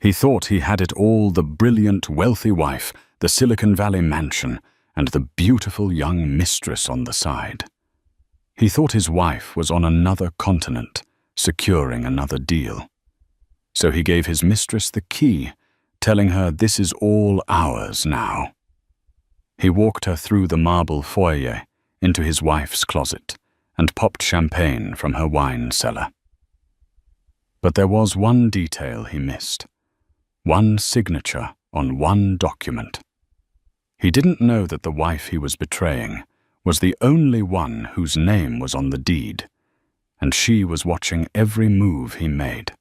He thought he had it all: the brilliant, wealthy wife, the Silicon Valley mansion, and the beautiful young mistress on the side. He thought his wife was on another continent, securing another deal. So he gave his mistress the key, telling her this is all ours now. He walked her through the marble foyer into his wife's closet and popped champagne from her wine cellar. But there was one detail he missed. One signature on one document. He didn't know that the wife he was betraying was the only one whose name was on the deed, and she was watching every move he made.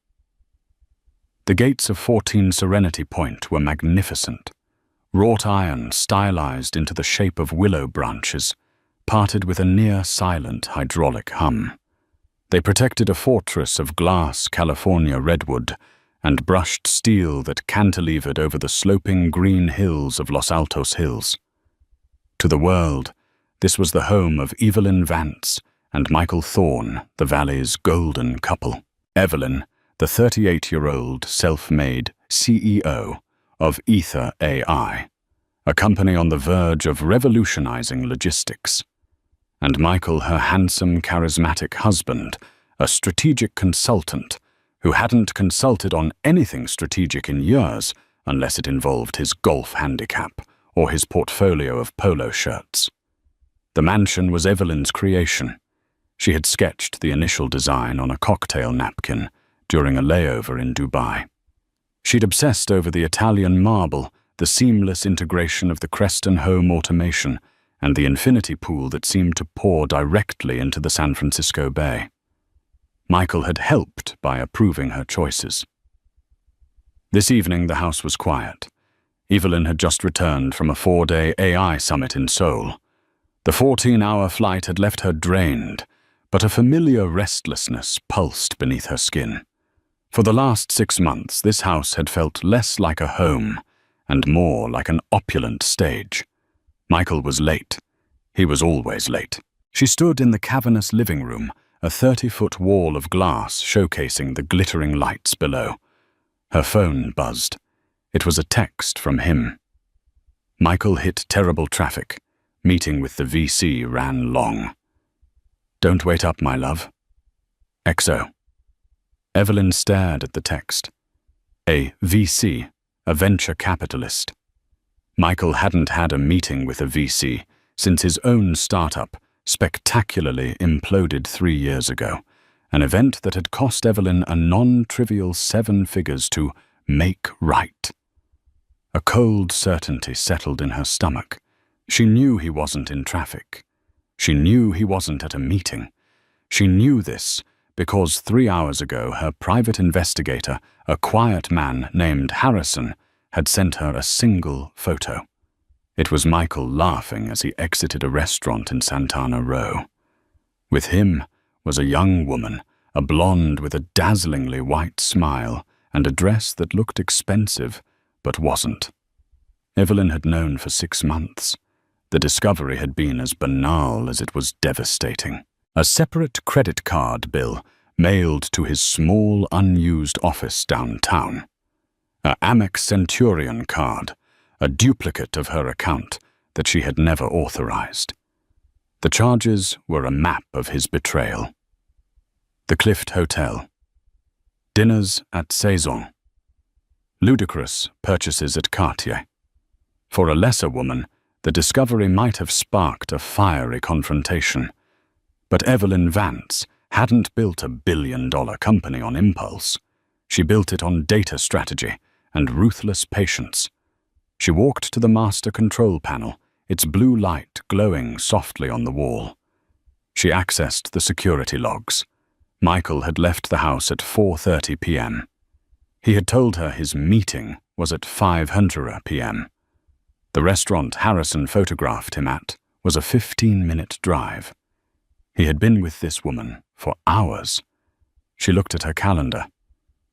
The gates of 14 Serenity Point were magnificent, wrought iron stylized into the shape of willow branches, parted with a near-silent hydraulic hum. They protected a fortress of glass California redwood and brushed steel that cantilevered over the sloping green hills of Los Altos Hills. To the world, this was the home of Evelyn Vance and Michael Thorne, the Valley's golden couple. Evelyn, the 38-year-old self-made CEO of Ether AI, a company on the verge of revolutionizing logistics. And Michael, her handsome, charismatic husband, a strategic consultant who hadn't consulted on anything strategic in years unless it involved his golf handicap or his portfolio of polo shirts. The mansion was Evelyn's creation. She had sketched the initial design on a cocktail napkin during a layover in Dubai. She'd obsessed over the Italian marble, the seamless integration of the Creston home automation, and the infinity pool that seemed to pour directly into the San Francisco Bay. Michael had helped by approving her choices. This evening the house was quiet. Evelyn had just returned from a 4-day AI summit in Seoul. The 14-hour flight had left her drained, but a familiar restlessness pulsed beneath her skin. For the last 6 months, this house had felt less like a home and more like an opulent stage. Michael was late. He was always late. She stood in the cavernous living room, a 30-foot wall of glass showcasing the glittering lights below. Her phone buzzed. It was a text from him. Michael hit terrible traffic. Meeting with the VC ran long. Don't wait up, my love. XO. Evelyn stared at the text. A VC, a venture capitalist. Michael hadn't had a meeting with a VC since his own startup spectacularly imploded 3 years ago, an event that had cost Evelyn a non-trivial 7 figures to make right. A cold certainty settled in her stomach. She knew he wasn't in traffic. She knew he wasn't at a meeting. She knew this because 3 hours ago her private investigator, a quiet man named Harrison, had sent her a single photo. It was Michael laughing as he exited a restaurant in Santana Row. With him was a young woman, a blonde with a dazzlingly white smile and a dress that looked expensive but wasn't. Evelyn had known for 6 months. The discovery had been as banal as it was devastating. A separate credit card bill mailed to his small, unused office downtown. A Amex Centurion card, a duplicate of her account that she had never authorized. The charges were a map of his betrayal. The Clift Hotel. Dinners at Saison. Ludicrous purchases at Cartier. For a lesser woman, the discovery might have sparked a fiery confrontation. But Evelyn Vance hadn't built a billion-dollar company on impulse. She built it on data strategy and ruthless patience. She walked to the master control panel, its blue light glowing softly on the wall. She accessed the security logs. Michael had left the house at 4:30 p.m. He had told her his meeting was at 5:00 p.m. The restaurant Harrison photographed him at was a 15-minute drive. He had been with this woman for hours. She looked at her calendar.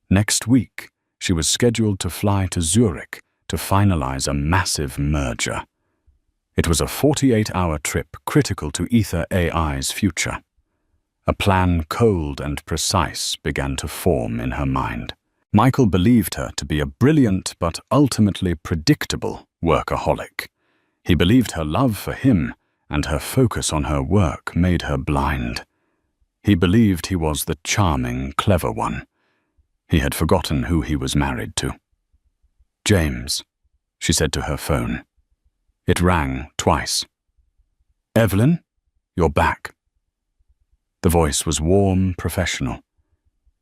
Next week, she was scheduled to fly to Zurich to finalize a massive merger. It was a 48-hour trip critical to Ether AI's future. A plan cold and precise began to form in her mind. Michael believed her to be a brilliant but ultimately predictable workaholic. He believed her love for him and her focus on her work made her blind. He believed he was the charming, clever one. He had forgotten who he was married to. "James," she said to her phone. It rang twice. "Evelyn, you're back." The voice was warm, professional.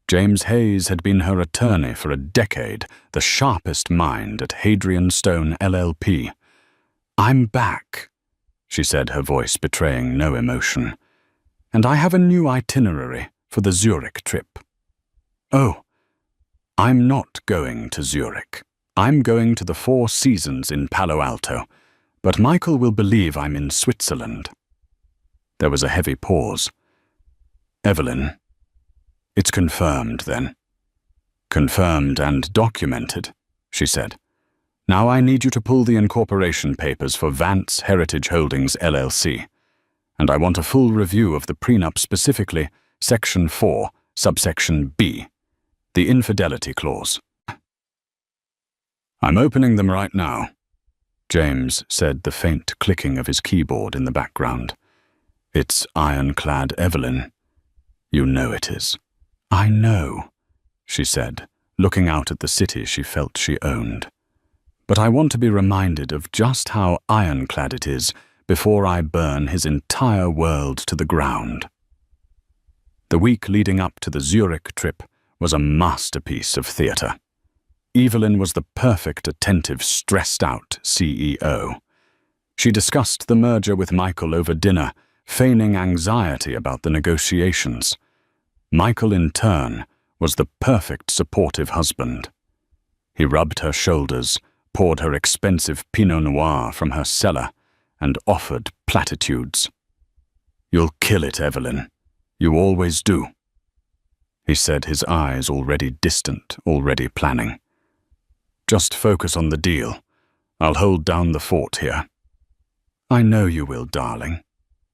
James Hayes had been her attorney for a decade, the sharpest mind at Hadrian Stone LLP. "I'm back," she said, her voice betraying no emotion. "And I have a new itinerary for the Zurich trip." "Oh, I'm not going to Zurich. I'm going to the Four Seasons in Palo Alto, but Michael will believe I'm in Switzerland." There was a heavy pause. "Evelyn, it's confirmed then." "Confirmed and documented," she said. "Now I need you to pull the incorporation papers for Vance Heritage Holdings LLC. And I want a full review of the prenup, specifically Section 4, subsection B, the infidelity clause." "I'm opening them right now," James said, the faint clicking of his keyboard in the background. "It's ironclad, Evelyn. You know it is." "I know," she said, looking out at the city she felt she owned. "But I want to be reminded of just how ironclad it is before I burn his entire world to the ground." The week leading up to the Zurich trip was a masterpiece of theatre. Evelyn was the perfect, attentive, stressed-out CEO. She discussed the merger with Michael over dinner, feigning anxiety about the negotiations. Michael, in turn, was the perfect supportive husband. He rubbed her shoulders, poured her expensive Pinot Noir from her cellar, and offered platitudes. "You'll kill it, Evelyn. You always do," he said, his eyes already distant, already planning. "Just focus on the deal. I'll hold down the fort here." "I know you will, darling,"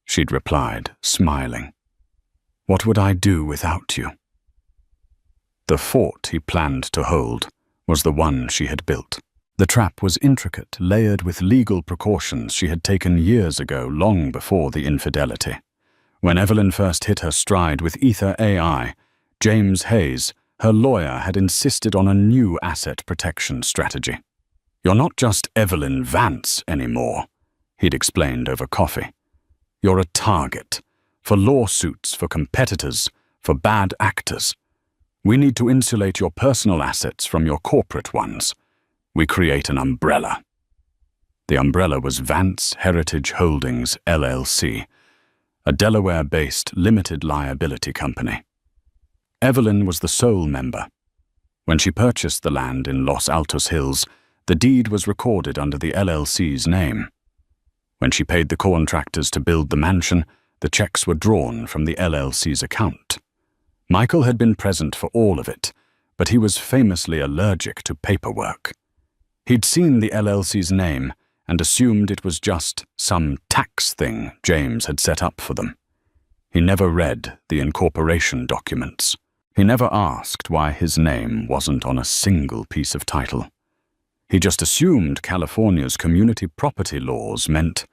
she'd replied, smiling. "What would I do without you?" The fort he planned to hold was the one she had built. The trap was intricate, layered with legal precautions she had taken years ago, long before the infidelity. When Evelyn first hit her stride with Ether AI, James Hayes, her lawyer, had insisted on a new asset protection strategy. "You're not just Evelyn Vance anymore," he'd explained over coffee. "You're a target for lawsuits, for competitors, for bad actors. We need to insulate your personal assets from your corporate ones. We create an umbrella." The umbrella was Vance Heritage Holdings LLC, a Delaware-based limited liability company. Evelyn was the sole member. When she purchased the land in Los Altos Hills, the deed was recorded under the LLC's name. When she paid the contractors to build the mansion, the checks were drawn from the LLC's account. Michael had been present for all of it, but he was famously allergic to paperwork. He'd seen the LLC's name and assumed it was just some tax thing James had set up for them. He never read the incorporation documents. He never asked why his name wasn't on a single piece of title. He just assumed California's community property laws meant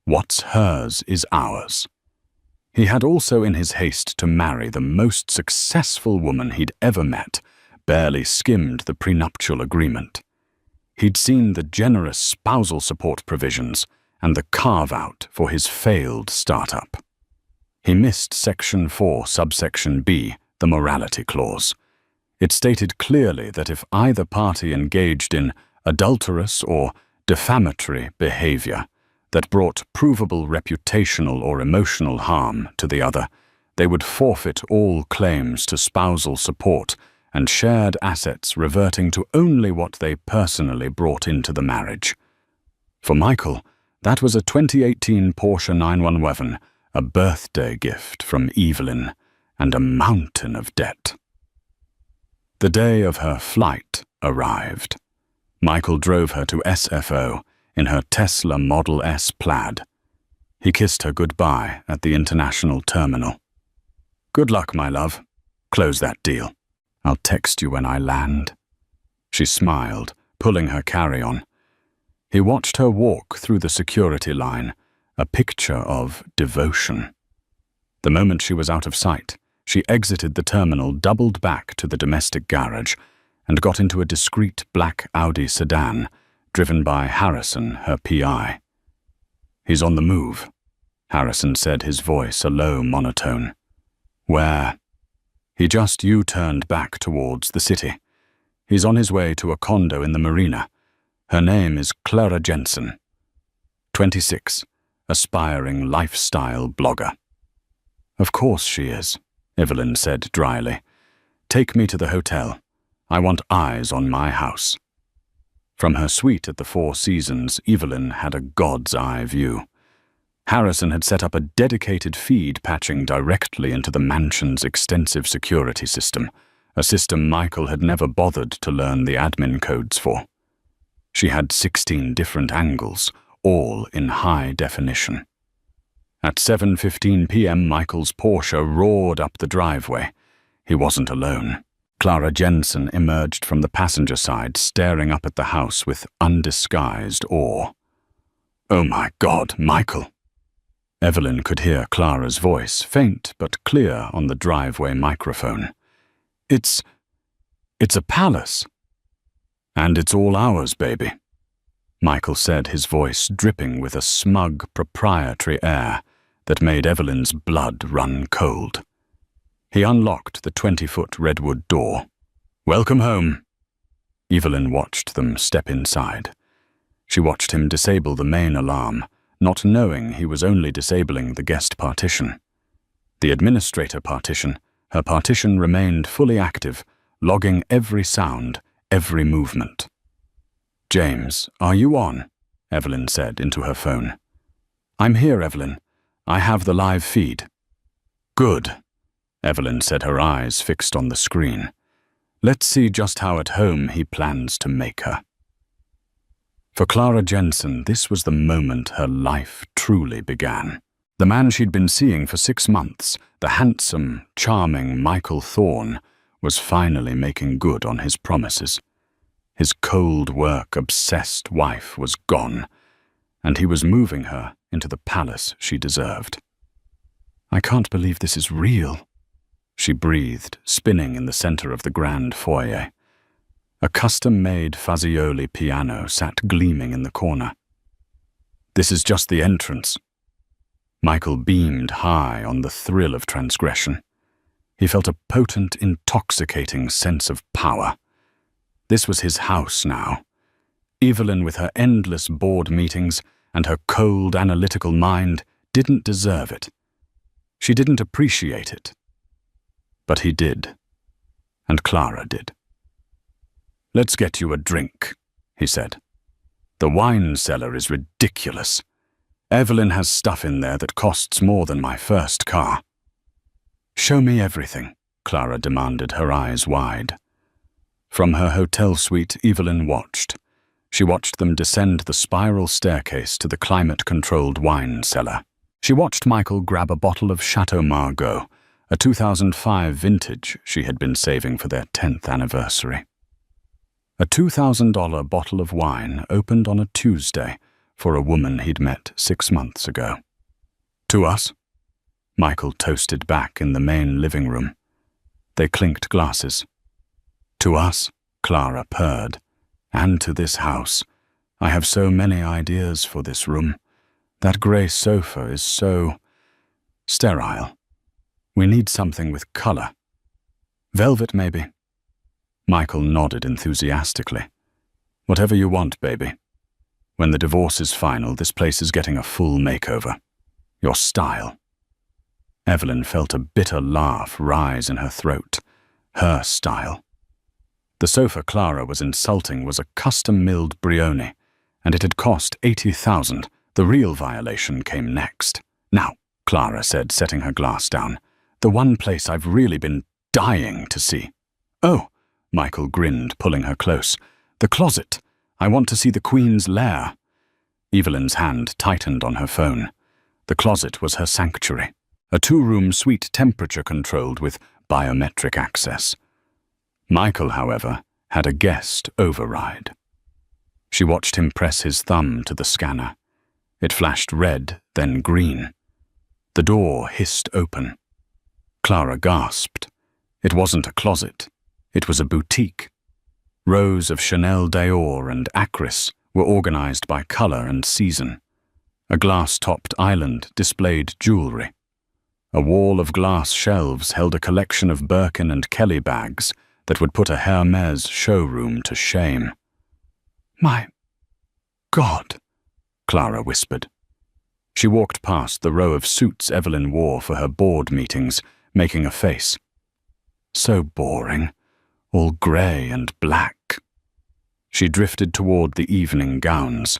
what's hers is ours. He had also, in his haste to marry the most successful woman he'd ever met, barely skimmed the prenuptial agreement. He'd seen the generous spousal support provisions and the carve-out for his failed startup. He missed Section 4, subsection B, the morality clause. It stated clearly that if either party engaged in adulterous or defamatory behavior that brought provable reputational or emotional harm to the other, they would forfeit all claims to spousal support and shared assets reverting to only what they personally brought into the marriage. For Michael, that was a 2018 Porsche 911, a birthday gift from Evelyn, and a mountain of debt. The day of her flight arrived. Michael drove her to SFO in her Tesla Model S Plaid. He kissed her goodbye at the international terminal. "Good luck, my love. Close that deal." I'll text you when I land." She smiled, pulling her carry-on. He watched her walk through the security line, a picture of devotion. The moment she was out of sight, she exited the terminal, doubled back to the domestic garage, and got into a discreet black Audi sedan, driven by Harrison, her PI. "He's on the move," Harrison said, his voice a low monotone. "Where?" "He just U-turned back towards the city. He's on his way to a condo in the marina. Her name is Clara Jensen. 26, aspiring lifestyle blogger." "Of course she is," Evelyn said dryly. "Take me to the hotel. I want eyes on my house." From her suite at the Four Seasons, Evelyn had a god's-eye view. Harrison had set up a dedicated feed patching directly into the mansion's extensive security system, a system Michael had never bothered to learn the admin codes for. She had 16 different angles, all in high definition. At 7:15 p.m., Michael's Porsche roared up the driveway. He wasn't alone. Clara Jensen emerged from the passenger side, staring up at the house with undisguised awe. "Oh my God, Michael!" Evelyn could hear Clara's voice, faint but clear on the driveway microphone. It's a palace." "And it's all ours, baby," Michael said, his voice dripping with a smug, proprietary air that made Evelyn's blood run cold. He unlocked the 20-foot redwood door. "Welcome home." Evelyn watched them step inside. She watched him disable the main alarm, not knowing he was only disabling the guest partition. The administrator partition, her partition remained fully active, logging every sound, every movement. "James, are you on?" Evelyn said into her phone. "I'm here, Evelyn. I have the live feed." "Good," Evelyn said, her eyes fixed on the screen. "Let's see just how at home he plans to make her." For Clara Jensen, this was the moment her life truly began. The man she'd been seeing for 6 months, the handsome, charming Michael Thorne, was finally making good on his promises. His cold work-obsessed wife was gone, and he was moving her into the palace she deserved. "I can't believe this is real," she breathed, spinning in the center of the grand foyer. A custom-made Fazioli piano sat gleaming in the corner. "This is just the entrance." Michael beamed high on the thrill of transgression. He felt a potent, intoxicating sense of power. This was his house now. Evelyn, with her endless board meetings and her cold, analytical mind, didn't deserve it. She didn't appreciate it. But he did. And Clara did. "Let's get you a drink," he said. "The wine cellar is ridiculous. Evelyn has stuff in there that costs more than my first car." "Show me everything," Clara demanded, her eyes wide. From her hotel suite, Evelyn watched. She watched them descend the spiral staircase to the climate-controlled wine cellar. She watched Michael grab a bottle of Chateau Margaux, a 2005 vintage she had been saving for their 10th anniversary. A $2,000 bottle of wine opened on a Tuesday for a woman he'd met 6 months ago. "To us?" Michael toasted back in the main living room. They clinked glasses. "To us," Clara purred. "And to this house. I have so many ideas for this room. That grey sofa is so sterile. We need something with color. Velvet, maybe?" Michael nodded enthusiastically. "Whatever you want, baby. When the divorce is final, this place is getting a full makeover. Your style." Evelyn felt a bitter laugh rise in her throat. Her style. The sofa Clara was insulting was a custom-milled Brioni, and it had cost $80,000. The real violation came next. "Now," Clara said, setting her glass down, "the one place I've really been dying to see." "Oh," Michael grinned, pulling her close. "The closet. I want to see the Queen's lair." Evelyn's hand tightened on her phone. The closet was her sanctuary. A 2-room suite, temperature-controlled with biometric access. Michael, however, had a guest override. She watched him press his thumb to the scanner. It flashed red, then green. The door hissed open. Clara gasped. It wasn't a closet. It was a boutique. Rows of Chanel Dior and Acris were organized by color and season. A glass-topped island displayed jewelry. A wall of glass shelves held a collection of Birkin and Kelly bags that would put a Hermès showroom to shame. "My God," Clara whispered. She walked past the row of suits Evelyn wore for her board meetings, making a face. So boring, all grey and black. She drifted toward the evening gowns.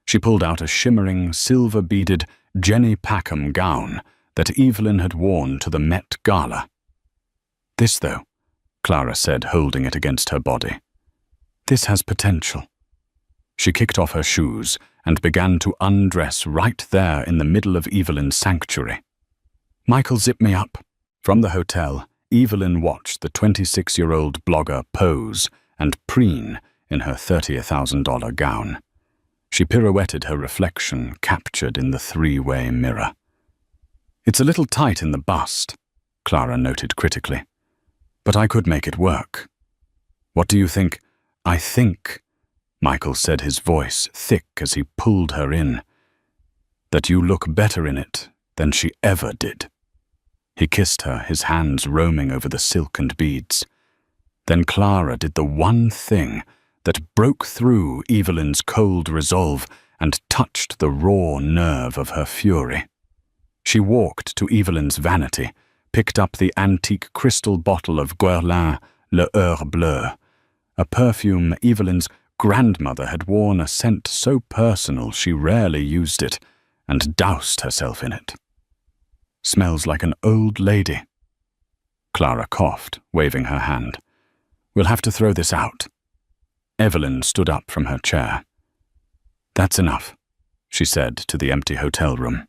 She pulled out a shimmering, silver-beaded Jenny Packham gown that Evelyn had worn to the Met Gala. "This, though," Clara said, holding it against her body. "This has potential." She kicked off her shoes and began to undress right there in the middle of Evelyn's sanctuary. "Michael, zip me up." From the hotel, Evelyn watched the 26-year-old blogger pose and preen in her $30,000 gown. She pirouetted her reflection captured in the three-way mirror. "It's a little tight in the bust," Clara noted critically. "But I could make it work." "What do you think?" "I think," Michael said, his voice thick as he pulled her in, "that you look better in it than she ever did." He kissed her, his hands roaming over the silk and beads. Then Clara did the one thing that broke through Evelyn's cold resolve and touched the raw nerve of her fury. She walked to Evelyn's vanity, picked up the antique crystal bottle of Guerlain Le Heure Bleu, a perfume Evelyn's grandmother had worn, a scent so personal she rarely used it, and doused herself in it. "Smells like an old lady." Clara coughed, waving her hand. "We'll have to throw this out." Evelyn stood up from her chair. "That's enough," she said to the empty hotel room.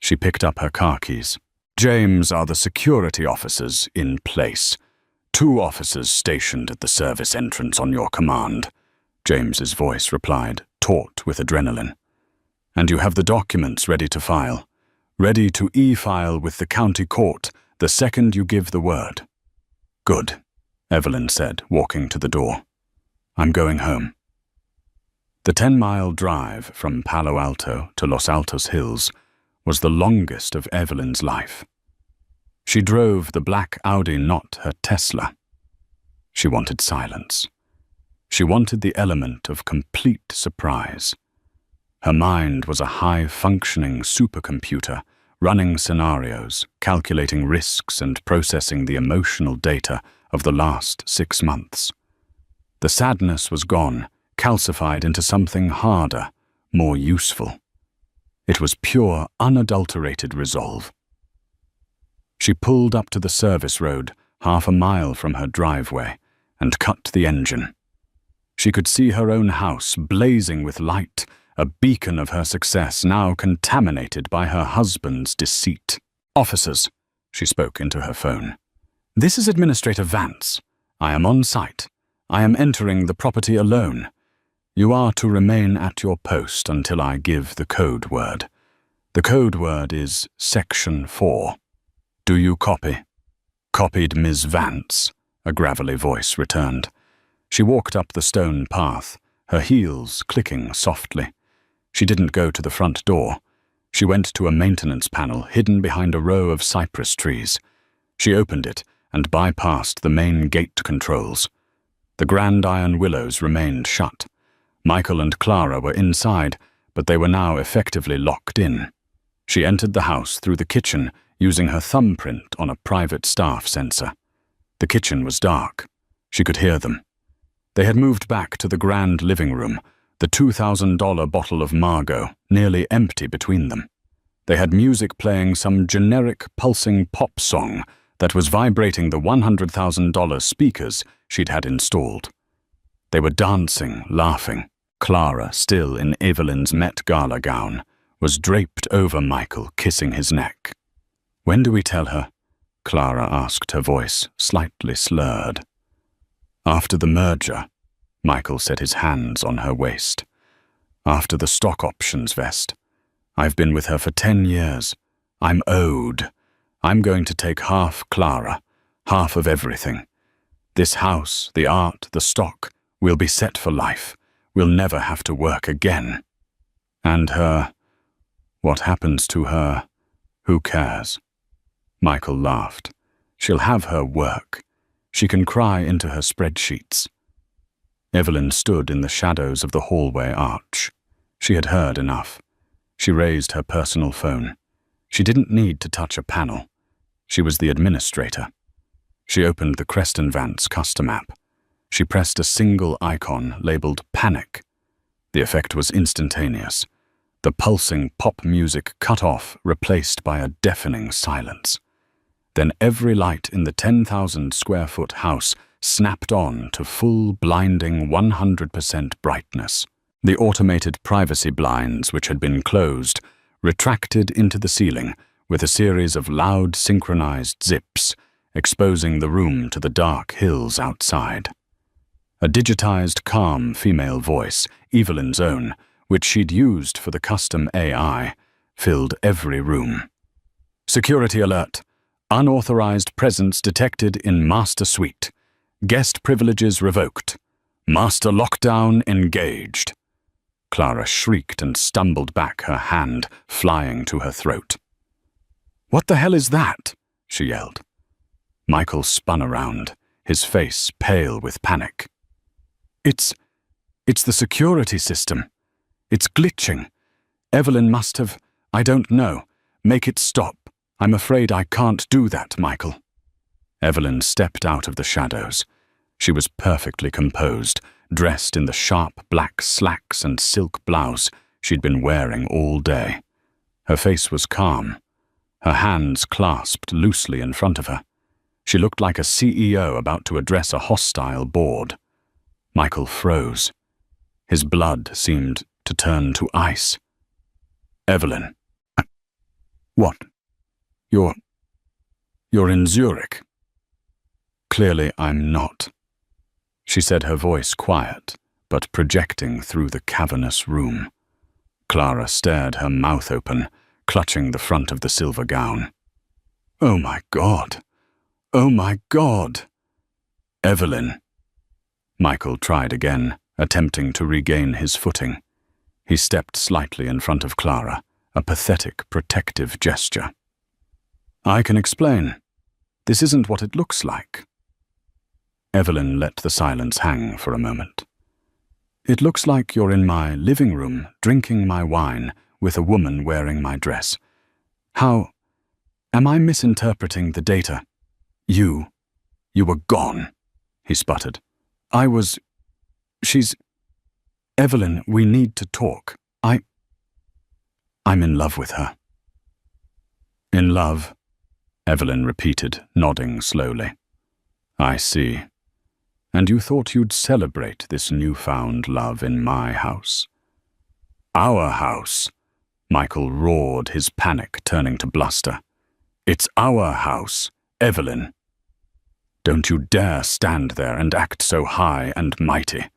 She picked up her car keys. "James are the security officers in place. 2 officers stationed at the service entrance on your command," James's voice replied, taut with adrenaline. "And you have the documents ready to file. Ready to e-file with the county court the second you give the word." "Good," Evelyn said, walking to the door. "I'm going home." The 10-mile drive from Palo Alto to Los Altos Hills was the longest of Evelyn's life. She drove the black Audi, not her Tesla. She wanted silence. She wanted the element of complete surprise. Her mind was a high-functioning supercomputer, running scenarios, calculating risks, and processing the emotional data of the last 6 months. The sadness was gone, calcified into something harder, more useful. It was pure, unadulterated resolve. She pulled up to the service road, half a mile from her driveway, and cut the engine. She could see her own house blazing with light, a beacon of her success now contaminated by her husband's deceit. "Officers," she spoke into her phone. "This is Administrator Vance. I am on site. I am entering the property alone. You are to remain at your post until I give the code word. The code word is Section 4. Do you copy?" "Copied, Ms. Vance," a gravelly voice returned. She walked up the stone path, her heels clicking softly. She didn't go to the front door. She went to a maintenance panel hidden behind a row of cypress trees. She opened it and bypassed the main gate controls. The grand iron willows remained shut. Michael and Clara were inside, but they were now effectively locked in. She entered the house through the kitchen, using her thumbprint on a private staff sensor. The kitchen was dark. She could hear them. They had moved back to the grand living room, the $2,000 bottle of Margot nearly empty between them. They had music playing some generic pulsing pop song that was vibrating the $100,000 speakers she'd had installed. They were dancing, laughing. Clara, still in Evelyn's Met Gala gown, was draped over Michael, kissing his neck. "When do we tell her?" Clara asked, her voice slightly slurred. After the merger, Michael set his hands on her waist. After the stock options vest. I've been with her for 10 years. I'm owed. I'm going to take half Clara, half of everything. This house, the art, the stock, will be set for life. We'll never have to work again. And her, what happens to her, who cares? Michael laughed. She'll have her work. She can cry into her spreadsheets. Evelyn stood in the shadows of the hallway arch. She had heard enough. She raised her personal phone. She didn't need to touch a panel. She was the administrator. She opened the Creston Vance custom app. She pressed a single icon labeled Panic. The effect was instantaneous. The pulsing pop music cut off, replaced by a deafening silence. Then every light in the 10,000-square-foot house snapped on to full, blinding 100% brightness. The automated privacy blinds, which had been closed, retracted into the ceiling with a series of loud, synchronized zips, exposing the room to the dark hills outside. A digitized, calm female voice, Evelyn's own, which she'd used for the custom AI, filled every room. Security alert. Unauthorized presence detected in Master Suite. Guest privileges revoked. Master lockdown engaged. Clara shrieked and stumbled back, her hand flying to her throat. "What the hell is that?" she yelled. Michael spun around, his face pale with panic. It's the security system. It's glitching. Evelyn must have, I don't know. Make it stop. I'm afraid I can't do that, Michael." Evelyn stepped out of the shadows. She was perfectly composed, dressed in the sharp black slacks and silk blouse she'd been wearing all day. Her face was calm, her hands clasped loosely in front of her. She looked like a CEO about to address a hostile board. Michael froze. His blood seemed to turn to ice. "Evelyn." "What? You're in Zurich." "Clearly I'm not," she said, her voice quiet, but projecting through the cavernous room. Clara stared, her mouth open, clutching the front of the silver gown. "Oh my God! Oh my God!" "Evelyn." Michael tried again, attempting to regain his footing. He stepped slightly in front of Clara, a pathetic, protective gesture. "I can explain. This isn't what it looks like." Evelyn let the silence hang for a moment. "It looks like you're in my living room, drinking my wine, with a woman wearing my dress. How... am I misinterpreting the data? You were gone," he sputtered. She's... Evelyn, we need to talk. I'm in love with her." "In love?" Evelyn repeated, nodding slowly. "I see. And you thought you'd celebrate this newfound love in my house?" "Our house," Michael roared, his panic turning to bluster. "It's our house, Evelyn. Don't you dare stand there and act so high and mighty.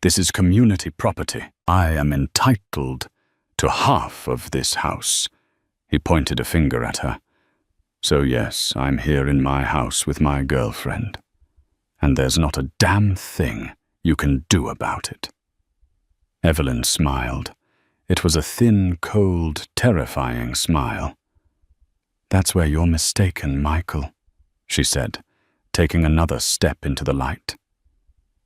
This is community property. I am entitled to half of this house." He pointed a finger at her. "So yes, I'm here in my house with my girlfriend. And there's not a damn thing you can do about it." Evelyn smiled. It was a thin, cold, terrifying smile. "That's where you're mistaken, Michael," she said, taking another step into the light.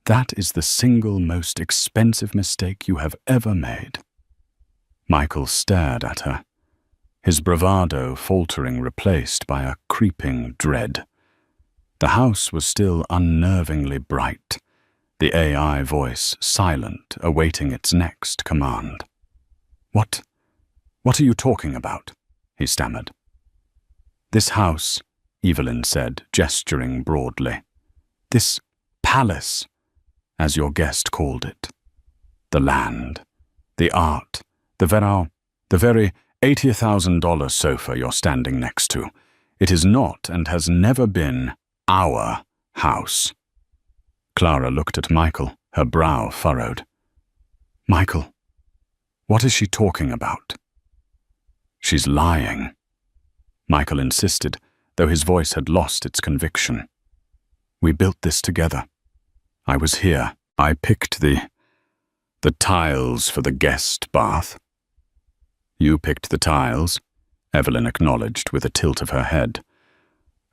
"That is the single most expensive mistake you have ever made." Michael stared at her, his bravado faltering, replaced by a creeping dread. The house was still unnervingly bright, the AI voice silent, awaiting its next command. What are you talking about?" he stammered. "This house," Evelyn said, gesturing broadly. "This palace, as your guest called it. The land, the art, the very $80,000 sofa you're standing next to. It is not and has never been our house." Clara looked at Michael, her brow furrowed. Michael, what is she talking about? She's lying, Michael insisted, though his voice had lost its conviction. We built this together. I was here. I picked the tiles for the guest bath. You picked the tiles, Evelyn acknowledged with a tilt of her head.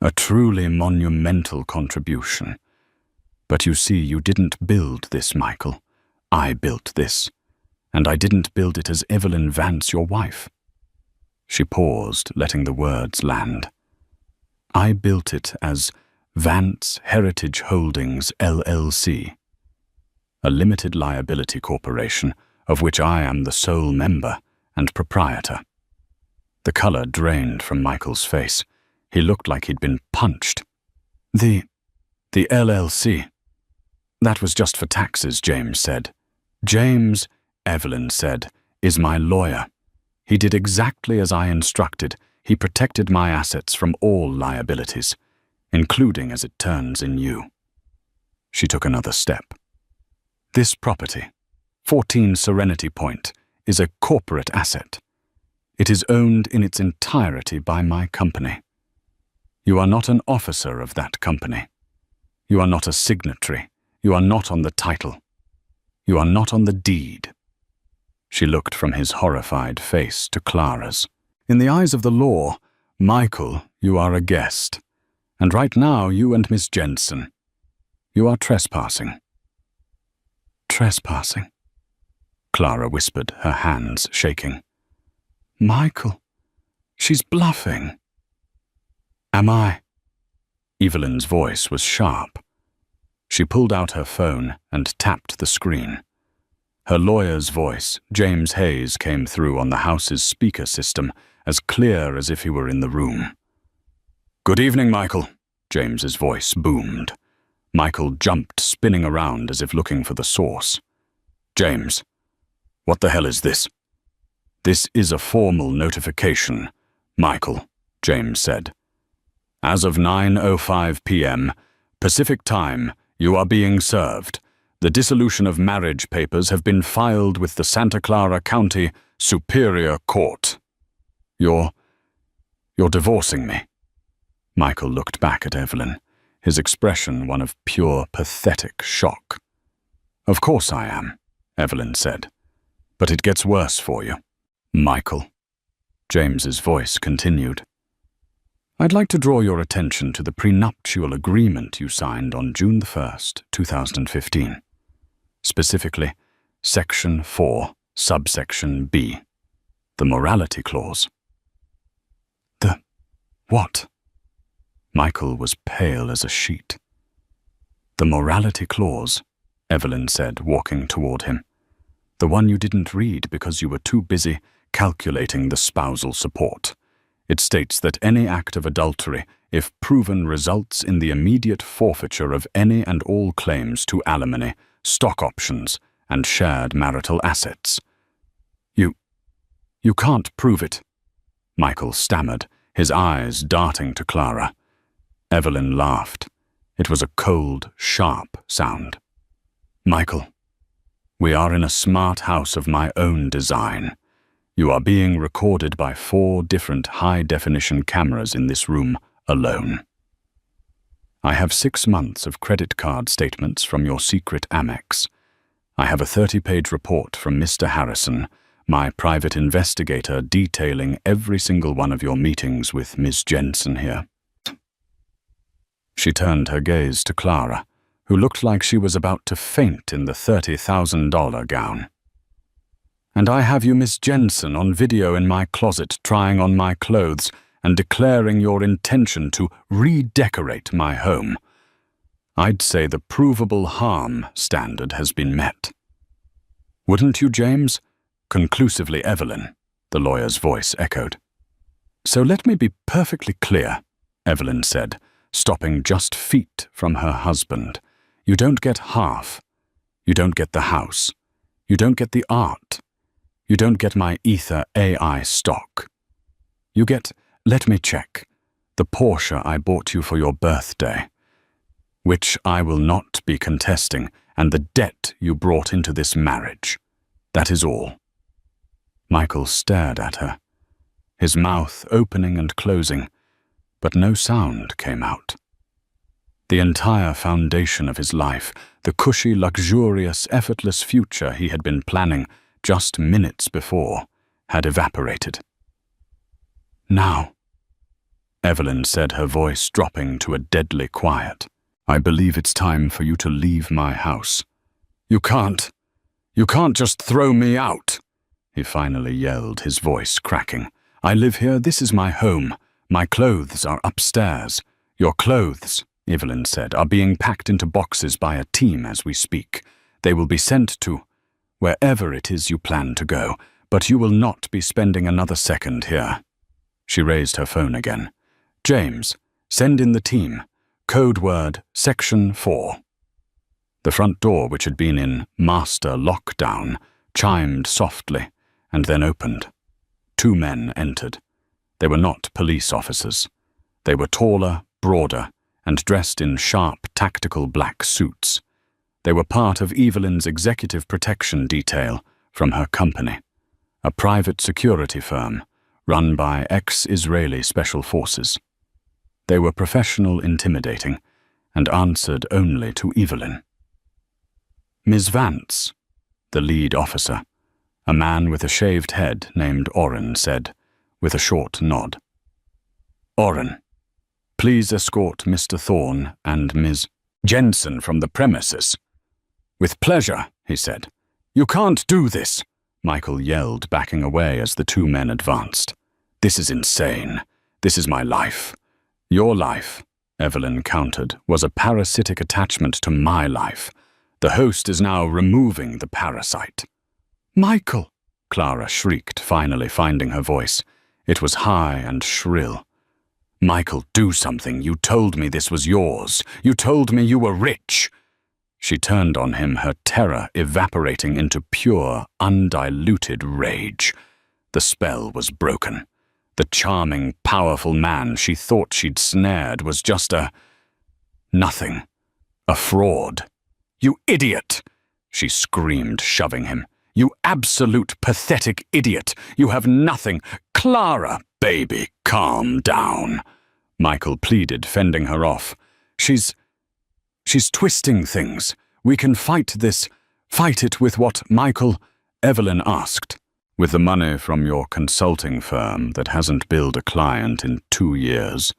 A truly monumental contribution. But you see, you didn't build this, Michael. I built this. And I didn't build it as Evelyn Vance, your wife. She paused, letting the words land. I built it as Vance Heritage Holdings, LLC, a limited liability corporation of which I am the sole member and proprietor. The color drained from Michael's face. He looked like he'd been punched. The LLC. That was just for taxes, James said. James, Evelyn said, is my lawyer. He did exactly as I instructed. He protected my assets from all liabilities, including, as it turns, in you. She took another step. This property, 14 Serenity Point, is a corporate asset. It is owned in its entirety by my company. You are not an officer of that company. You are not a signatory. You are not on the title. You are not on the deed. She looked from his horrified face to Clara's. In the eyes of the law, Michael, you are a guest. And right now, you and Miss Jensen, you are trespassing. Trespassing? Clara whispered, her hands shaking. Michael, she's bluffing. Am I? Evelyn's voice was sharp. She pulled out her phone and tapped the screen. Her lawyer's voice, James Hayes, came through on the house's speaker system, as clear as if he were in the room. Good evening, Michael, James's voice boomed. Michael jumped, spinning around as if looking for the source. James, what the hell is this? This is a formal notification, Michael, James said. As of 9:05 p.m. Pacific Time, you are being served. The dissolution of marriage papers have been filed with the Santa Clara County Superior Court. You're divorcing me. Michael looked back at Evelyn, his expression one of pure, pathetic shock. Of course I am, Evelyn said. But it gets worse for you. Michael. James's voice continued. I'd like to draw your attention to the prenuptial agreement you signed on June 1st, 2015. Specifically, Section 4, Subsection B, the morality clause. The what? Michael was pale as a sheet. The morality clause, Evelyn said, walking toward him. The one you didn't read because you were too busy calculating the spousal support. It states that any act of adultery, if proven, results in the immediate forfeiture of any and all claims to alimony, stock options, and shared marital assets. You can't prove it, Michael stammered, his eyes darting to Clara. Evelyn laughed. It was a cold, sharp sound. Michael, we are in a smart house of my own design. You are being recorded by 4 different high-definition cameras in this room alone. I have 6 months of credit card statements from your secret Amex. I have a 30-page report from Mr. Harrison, my private investigator, detailing every single one of your meetings with Miss Jensen here. She turned her gaze to Clara, who looked like she was about to faint in the $30,000 gown. And I have you, Miss Jensen, on video in my closet trying on my clothes and declaring your intention to redecorate my home. I'd say the provable harm standard has been met. Wouldn't you, James? Conclusively, Evelyn, the lawyer's voice echoed. So let me be perfectly clear, Evelyn said, stopping just feet from her husband. You don't get half. You don't get the house. You don't get the art. You don't get my Ether AI stock. You get, let me check, the Porsche I bought you for your birthday. which I will not be contesting, and the debt you brought into this marriage. That is all." Michael stared at her, his mouth opening and closing, but no sound came out. The entire foundation of his life, the cushy, luxurious, effortless future he had been planning just minutes before, had evaporated. "Now," Evelyn said, her voice dropping to a deadly quiet, "I believe it's time for you to leave my house." You can't just throw me out," he finally yelled, his voice cracking. "I live here, this is my home. My clothes are upstairs." "Your clothes," Evelyn said, "are being packed into boxes by a team as we speak. They will be sent to wherever it is you plan to go, but you will not be spending another second here." She raised her phone again. "James, send in the team. Code word, Section 4. The front door, which had been in master lockdown, chimed softly and then opened. 2 men entered. They were not police officers. They were taller, broader, and dressed in sharp, tactical black suits. They were part of Evelyn's executive protection detail from her company, a private security firm run by ex-Israeli special forces. They were professional, intimidating, and answered only to Evelyn. "Ms. Vance," the lead officer, a man with a shaved head named Oren, said, with a short nod. "Oren, please escort Mr. Thorne and Ms. Jensen from the premises." "With pleasure," he said. "You can't do this," Michael yelled, backing away as the 2 men advanced. "This is insane. This is my life." "Your life," Evelyn countered, "was a parasitic attachment to my life. The host is now removing the parasite." "Michael!" Clara shrieked, finally finding her voice. It was high and shrill. "Michael, do something. You told me this was yours. You told me you were rich." She turned on him, her terror evaporating into pure, undiluted rage. The spell was broken. The charming, powerful man she thought she'd snared was just nothing. A fraud. "You idiot!" she screamed, shoving him. "You absolute pathetic idiot! You have nothing!" "Clara, baby, calm down," Michael pleaded, fending her off. She's twisting things. We can fight it with what, Michael?" Evelyn asked. "With the money from your consulting firm that hasn't billed a client in 2 years.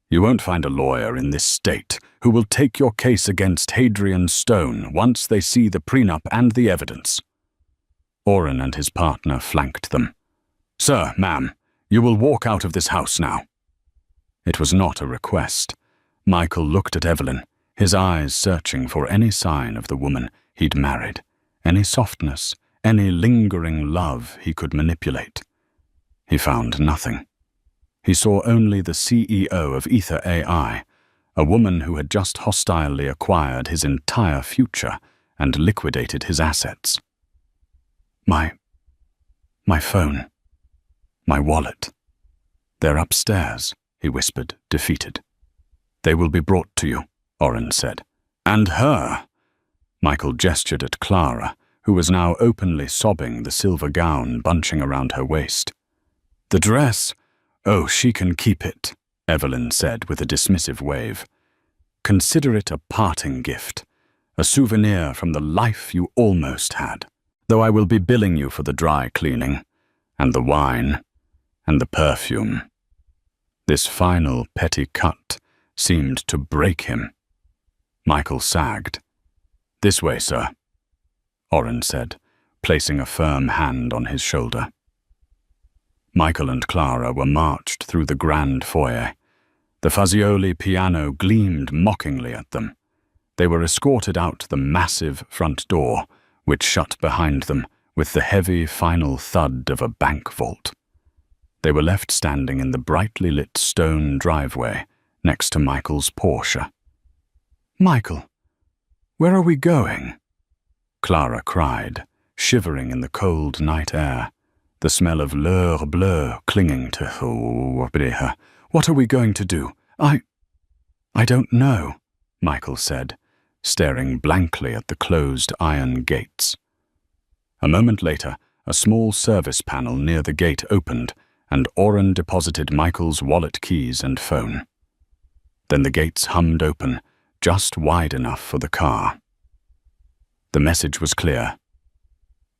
You won't find a lawyer in this state who will take your case against Hadrian Stone once they see the prenup and the evidence." Oren and his partner flanked them. "Sir, ma'am, you will walk out of this house now." It was not a request. Michael looked at Evelyn, his eyes searching for any sign of the woman he'd married, any softness, any lingering love he could manipulate. He found nothing. He saw only the CEO of Ether AI, a woman who had just hostilely acquired his entire future and liquidated his assets. My phone. My wallet. They're upstairs," he whispered, defeated. "They will be brought to you," Oren said. "And her." Michael gestured at Clara, who was now openly sobbing, the silver gown bunching around her waist. "The dress? Oh, she can keep it," Evelyn said with a dismissive wave. "Consider it a parting gift, a souvenir from the life you almost had, though I will be billing you for the dry cleaning, and the wine, and the perfume." This final petty cut seemed to break him. Michael sagged. "This way, sir," Oren said, placing a firm hand on his shoulder. Michael and Clara were marched through the grand foyer. The Fazioli piano gleamed mockingly at them. They were escorted out the massive front door, which shut behind them with the heavy final thud of a bank vault. They were left standing in the brightly lit stone driveway next to Michael's Porsche. "Michael, where are we going?" Clara cried, shivering in the cold night air, the smell of l'heure bleue clinging to her. "What are we going to do?" I don't know," Michael said, staring blankly at the closed iron gates. A moment later, a small service panel near the gate opened, and Oren deposited Michael's wallet keys and phone. Then the gates hummed open, just wide enough for the car. The message was clear.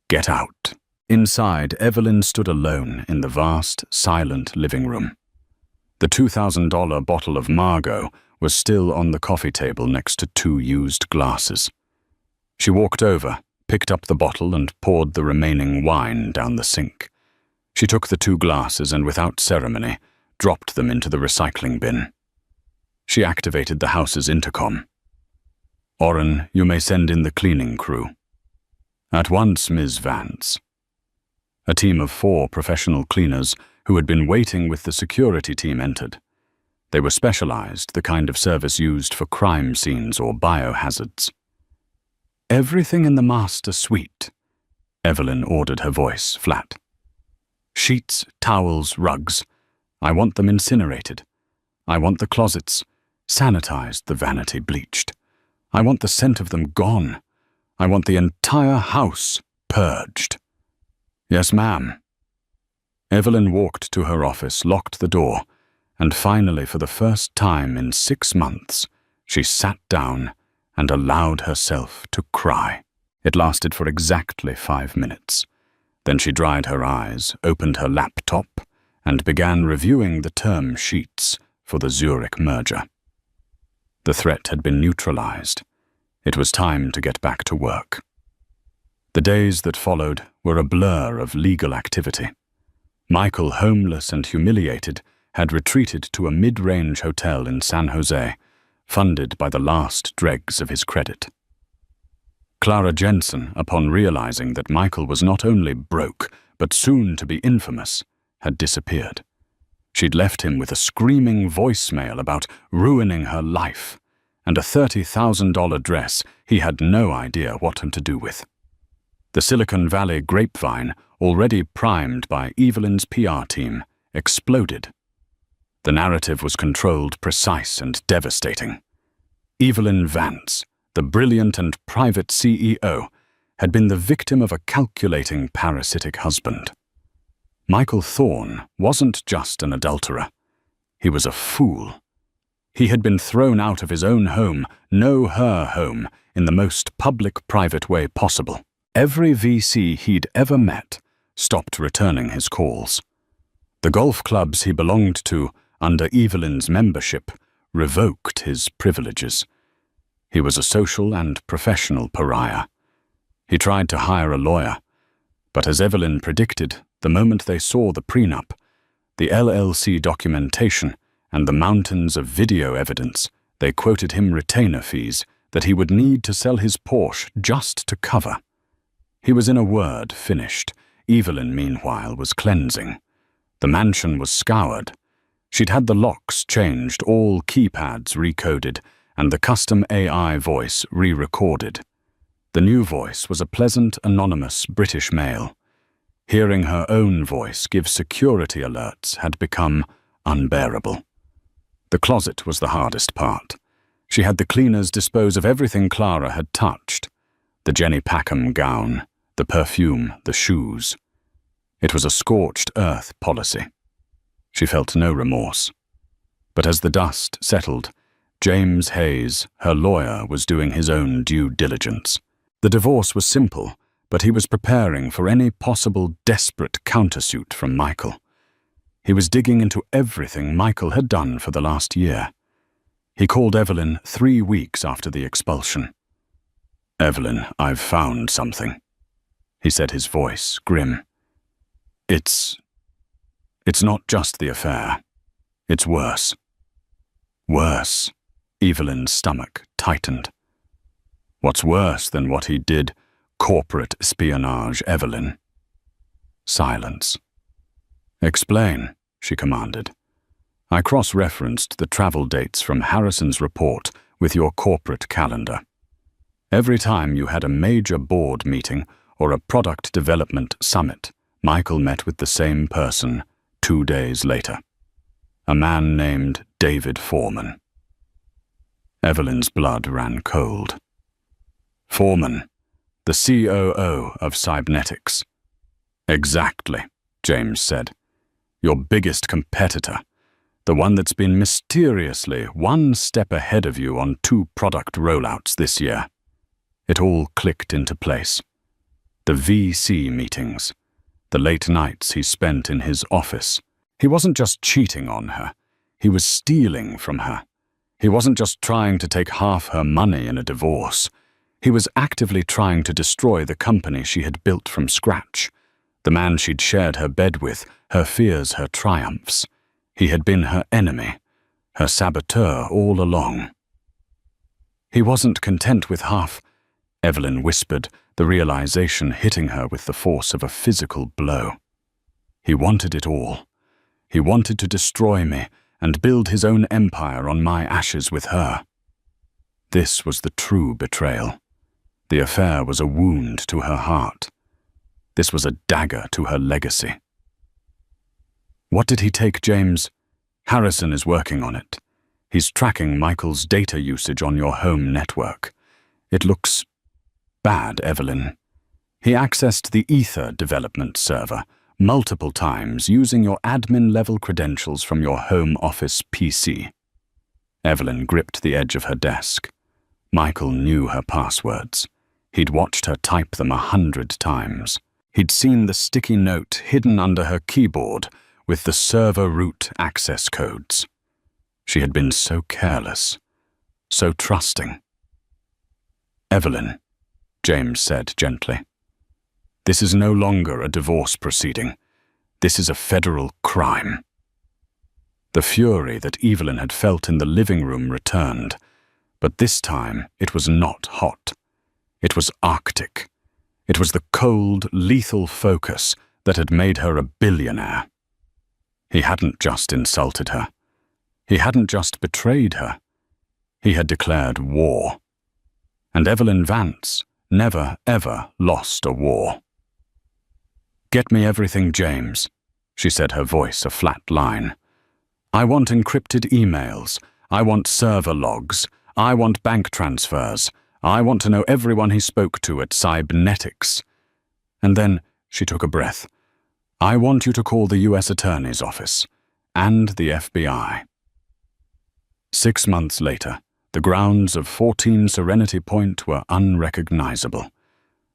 Get out. Inside, Evelyn stood alone in the vast, silent living room. The $2,000 bottle of Margot was still on the coffee table next to 2 used glasses. She walked over, picked up the bottle and poured the remaining wine down the sink. She took the 2 glasses and, without ceremony, dropped them into the recycling bin. She activated the house's intercom. Oren, you may send in the cleaning crew. At once, Ms. Vance. A team of 4 professional cleaners who had been waiting with the security team entered. They were specialized, the kind of service used for crime scenes or biohazards. Everything in the master suite, Evelyn ordered, her voice flat. Sheets, towels, rugs. I want them incinerated. I want the closets sanitized, the vanity bleached. I want the scent of them gone. I want the entire house purged. Yes, ma'am. Evelyn walked to her office, locked the door, and finally, for the first time in 6 months, she sat down and allowed herself to cry. It lasted for exactly 5 minutes. Then she dried her eyes, opened her laptop, and began reviewing the term sheets for the Zurich merger. The threat had been neutralized. It was time to get back to work. The days that followed were a blur of legal activity. Michael, homeless and humiliated, had retreated to a mid-range hotel in San Jose, funded by the last dregs of his credit. Clara Jensen, upon realizing that Michael was not only broke, but soon to be infamous, had disappeared. She'd left him with a screaming voicemail about ruining her life, and a $30,000 dress he had no idea what to do with. The Silicon Valley grapevine, already primed by Evelyn's PR team, exploded. The narrative was controlled, precise, and devastating. Evelyn Vance, the brilliant and private CEO, had been the victim of a calculating, parasitic husband. Michael Thorne wasn't just an adulterer. He was a fool. He had been thrown out of his own home, her home, in the most public-private way possible. Every VC he'd ever met stopped returning his calls. The golf clubs he belonged to, under Evelyn's membership, revoked his privileges. He was a social and professional pariah. He tried to hire a lawyer, but as Evelyn predicted, the moment they saw the prenup, the LLC documentation, and the mountains of video evidence, they quoted him retainer fees that he would need to sell his Porsche just to cover. He was, in a word, finished. Evelyn, meanwhile, was cleansing. The mansion was scoured. She'd had the locks changed, all keypads recoded, and the custom AI voice re-recorded. The new voice was a pleasant, anonymous British male. Hearing her own voice give security alerts had become unbearable. The closet was the hardest part. She had the cleaners dispose of everything Clara had touched. The Jenny Packham gown, the perfume, the shoes. It was a scorched earth policy. She felt no remorse. But as the dust settled, James Hayes, her lawyer, was doing his own due diligence. The divorce was simple, but he was preparing for any possible desperate countersuit from Michael. He was digging into everything Michael had done for the last year. He called Evelyn 3 weeks after the expulsion. "Evelyn, I've found something," he said, his voice grim. It's not just the affair. It's worse." Worse. Evelyn's stomach tightened. What's worse than what he did? Corporate espionage, Evelyn. Silence. "Explain," she commanded. "I cross-referenced the travel dates from Harrison's report with your corporate calendar. Every time you had a major board meeting or a product development summit, Michael met with the same person 2 days later. A man named David Foreman." Evelyn's blood ran cold. Foreman, the COO of cybernetics. Exactly, James said. Your biggest competitor. The one that's been mysteriously one step ahead of you on 2 product rollouts this year. It all clicked into place. The VC meetings, the late nights he spent in his office. He wasn't just cheating on her, he was stealing from her. He wasn't just trying to take half her money in a divorce. He was actively trying to destroy the company she had built from scratch, the man she'd shared her bed with, her fears, her triumphs. He had been her enemy, her saboteur all along. He wasn't content with half, Evelyn whispered, the realization hitting her with the force of a physical blow. He wanted it all. He wanted to destroy me and build his own empire on my ashes with her. This was the true betrayal. The affair was a wound to her heart. This was a dagger to her legacy. What did he take, James? Harrison is working on it. He's tracking Michael's data usage on your home network. It looks bad, Evelyn. He accessed the Ether development server multiple times using your admin-level credentials from your home office PC. Evelyn gripped the edge of her desk. Michael knew her passwords. He'd watched her type them 100 times. He'd seen the sticky note hidden under her keyboard with the server root access codes. She had been so careless, so trusting. Evelyn, James said gently, this is no longer a divorce proceeding. This is a federal crime. The fury that Evelyn had felt in the living room returned, but this time it was not hot. It was Arctic. It was the cold, lethal focus that had made her a billionaire. He hadn't just insulted her. He hadn't just betrayed her. He had declared war. And Evelyn Vance never, ever lost a war. Get me everything, James, she said, her voice a flat line. I want encrypted emails. I want server logs. I want bank transfers. I want to know everyone he spoke to at Cybernetics. And then she took a breath. I want you to call the U.S. Attorney's Office and the FBI. 6 months later, the grounds of 14 Serenity Point were unrecognizable.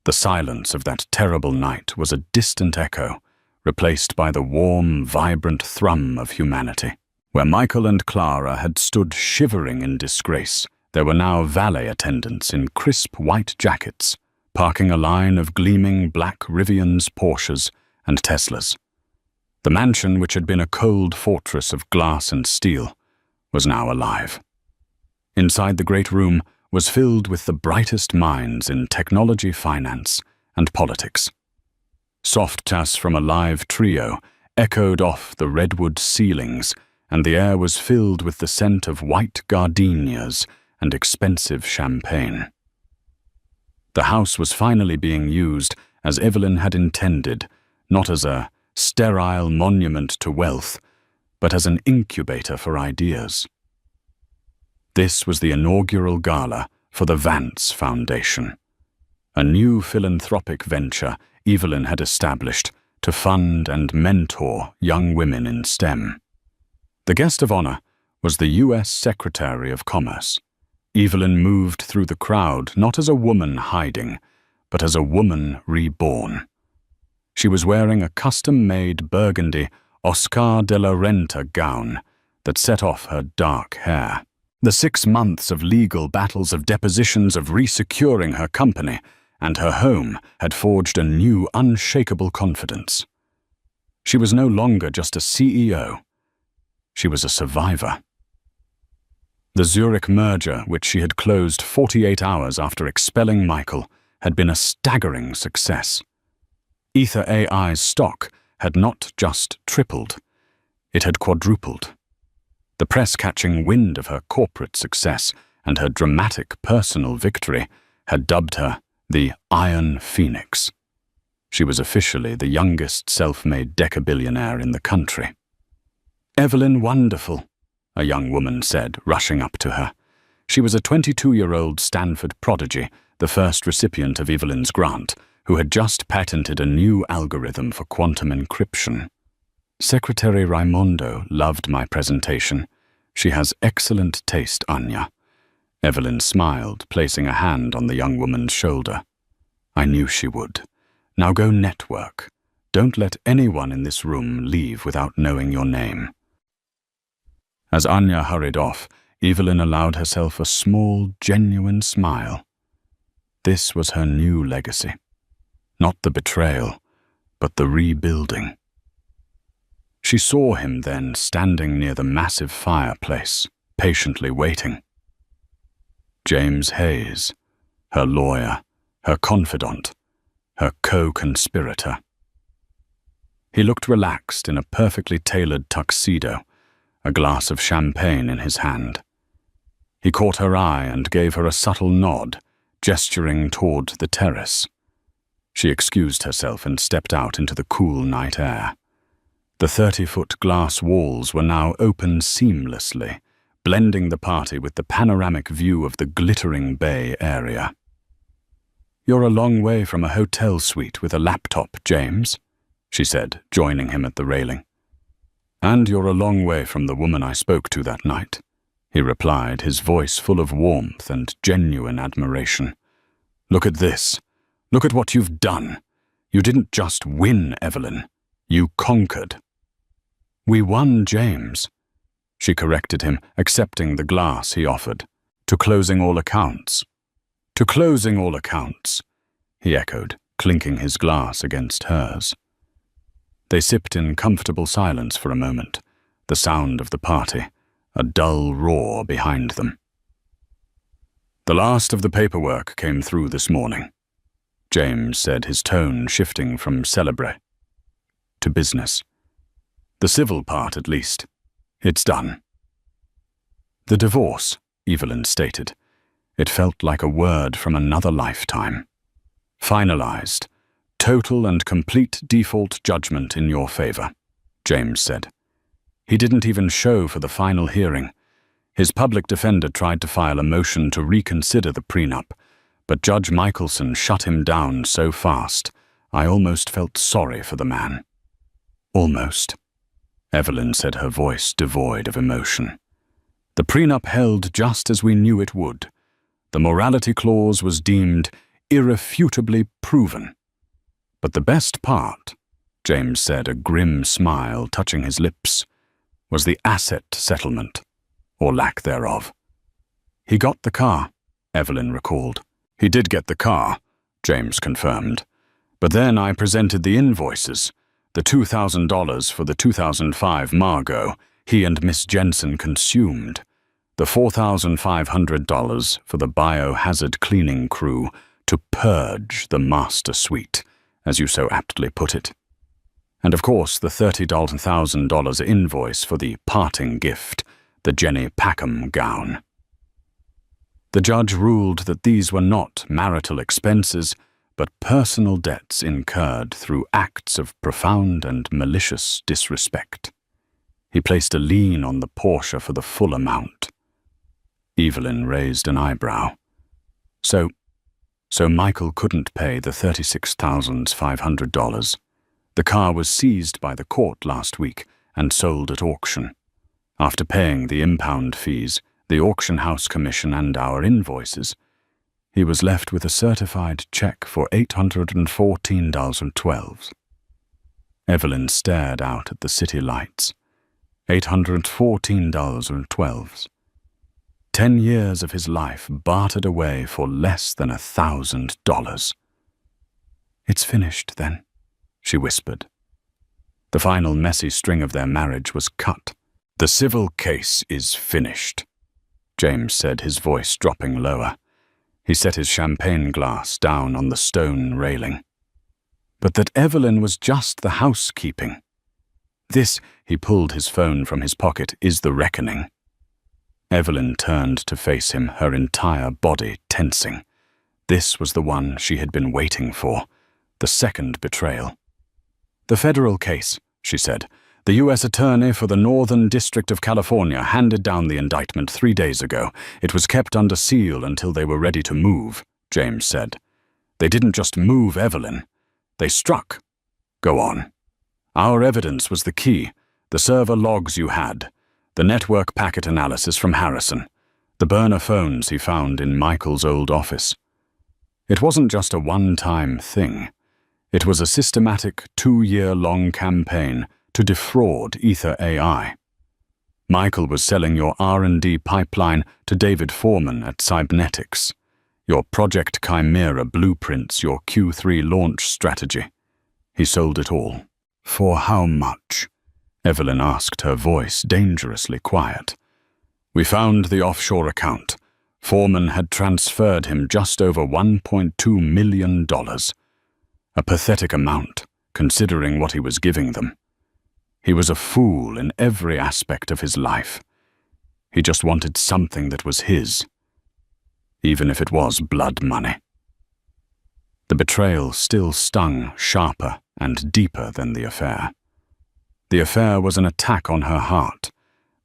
The silence of that terrible night was a distant echo, replaced by the warm, vibrant thrum of humanity. Where Michael and Clara had stood shivering in disgrace, there were now valet attendants in crisp white jackets, parking a line of gleaming black Rivians, Porsches, and Teslas. The mansion, which had been a cold fortress of glass and steel, was now alive. Inside the great room was filled with the brightest minds in technology, finance, and politics. Soft taps from a live trio echoed off the redwood ceilings, and the air was filled with the scent of white gardenias and expensive champagne. The house was finally being used as Evelyn had intended, not as a sterile monument to wealth, but as an incubator for ideas. This was the inaugural gala for the Vance Foundation, a new philanthropic venture Evelyn had established to fund and mentor young women in STEM. The guest of honor was the U.S. Secretary of Commerce. Evelyn moved through the crowd not as a woman hiding, but as a woman reborn. She was wearing a custom-made burgundy Oscar de la Renta gown that set off her dark hair. The 6 months of legal battles, of depositions, of resecuring her company and her home had forged a new, unshakable confidence. She was no longer just a CEO. She was a survivor. The Zurich merger, which she had closed 48 hours after expelling Michael, had been a staggering success. Ether AI's stock had not just tripled, it had quadrupled. The press, catching wind of her corporate success and her dramatic personal victory, had dubbed her the Iron Phoenix. She was officially the youngest self-made decabillionaire in the country. "Evelyn, wonderful," a young woman said, rushing up to her. She was a 22-year-old Stanford prodigy, the first recipient of Evelyn's grant, who had just patented a new algorithm for quantum encryption. Secretary Raimondo loved my presentation. She has excellent taste, Anya. Evelyn smiled, placing a hand on the young woman's shoulder. I knew she would. Now go network. Don't let anyone in this room leave without knowing your name. As Anya hurried off, Evelyn allowed herself a small, genuine smile. This was her new legacy. Not the betrayal, but the rebuilding. She saw him then standing near the massive fireplace, patiently waiting. James Hayes, her lawyer, her confidant, her co-conspirator. He looked relaxed in a perfectly tailored tuxedo, a glass of champagne in his hand. He caught her eye and gave her a subtle nod, gesturing toward the terrace. She excused herself and stepped out into the cool night air. The 30-foot glass walls were now open seamlessly, blending the party with the panoramic view of the glittering Bay Area. "You're a long way from a hotel suite with a laptop, James," she said, joining him at the railing. "And you're a long way from the woman I spoke to that night," he replied, his voice full of warmth and genuine admiration. "Look at this. Look at what you've done. You didn't just win, Evelyn. You conquered." "We won, James," she corrected him, accepting the glass he offered. "To closing all accounts." "To closing all accounts," he echoed, clinking his glass against hers. They sipped in comfortable silence for a moment, the sound of the party, a dull roar behind them. "The last of the paperwork came through this morning," James said, his tone shifting from celebrate to business. "The civil part, at least. It's done." "The divorce," Evelyn stated. It felt like a word from another lifetime. "Finalized. Total and complete default judgment in your favor," James said. He didn't even show for the final hearing. His public defender tried to file a motion to reconsider the prenup, but Judge Michelson shut him down so fast, I almost felt sorry for the man. "Almost," Evelyn said, her voice devoid of emotion. "The prenup held just as we knew it would. The morality clause was deemed irrefutably proven. But the best part," James said, a grim smile touching his lips, "was the asset settlement, or lack thereof." "He got the car," Evelyn recalled. "He did get the car," James confirmed. "But then I presented the invoices, the $2,000 for the 2005 Margot he and Miss Jensen consumed, the $4,500 for the biohazard cleaning crew to purge the master suite, as you so aptly put it. And of course the $30,000 invoice for the parting gift, the Jenny Packham gown." The judge ruled that these were not marital expenses, but personal debts incurred through acts of profound and malicious disrespect. He placed a lien on the Porsche for the full amount. Evelyn raised an eyebrow. So Michael couldn't pay the $36,500. The car was seized by the court last week and sold at auction. After paying the impound fees, the auction house commission and our invoices, he was left with a certified check for $814.12. Evelyn stared out at the city lights. $814.12. 10 years of his life bartered away for less than $1,000. "It's finished, then," she whispered. The final messy string of their marriage was cut. "The civil case is finished," James said, his voice dropping lower. He set his champagne glass down on the stone railing. "But that Evelyn was just the housekeeping. This," he pulled his phone from his pocket, "is the reckoning." Evelyn turned to face him, her entire body tensing. This was the one she had been waiting for, the second betrayal. "The federal case," she said. The U.S. Attorney for the Northern District of California handed down the indictment 3 days ago. It was kept under seal until they were ready to move, James said. They didn't just move Evelyn. They struck. Go on. Our evidence was the key. The server logs you had. The network packet analysis from Harrison. The burner phones he found in Michael's old office. It wasn't just a one-time thing. It was a systematic 2-year-long campaign to defraud Ether AI. Michael was selling your R&D pipeline to David Foreman at Cybernetics, your Project Chimera blueprints, your Q3 launch strategy. He sold it all. For how much? Evelyn asked, her voice dangerously quiet. We found the offshore account. Foreman had transferred him just over $1.2 million. A pathetic amount, considering what he was giving them. He was a fool in every aspect of his life. He just wanted something that was his, even if it was blood money. The betrayal still stung sharper and deeper than the affair. The affair was an attack on her heart.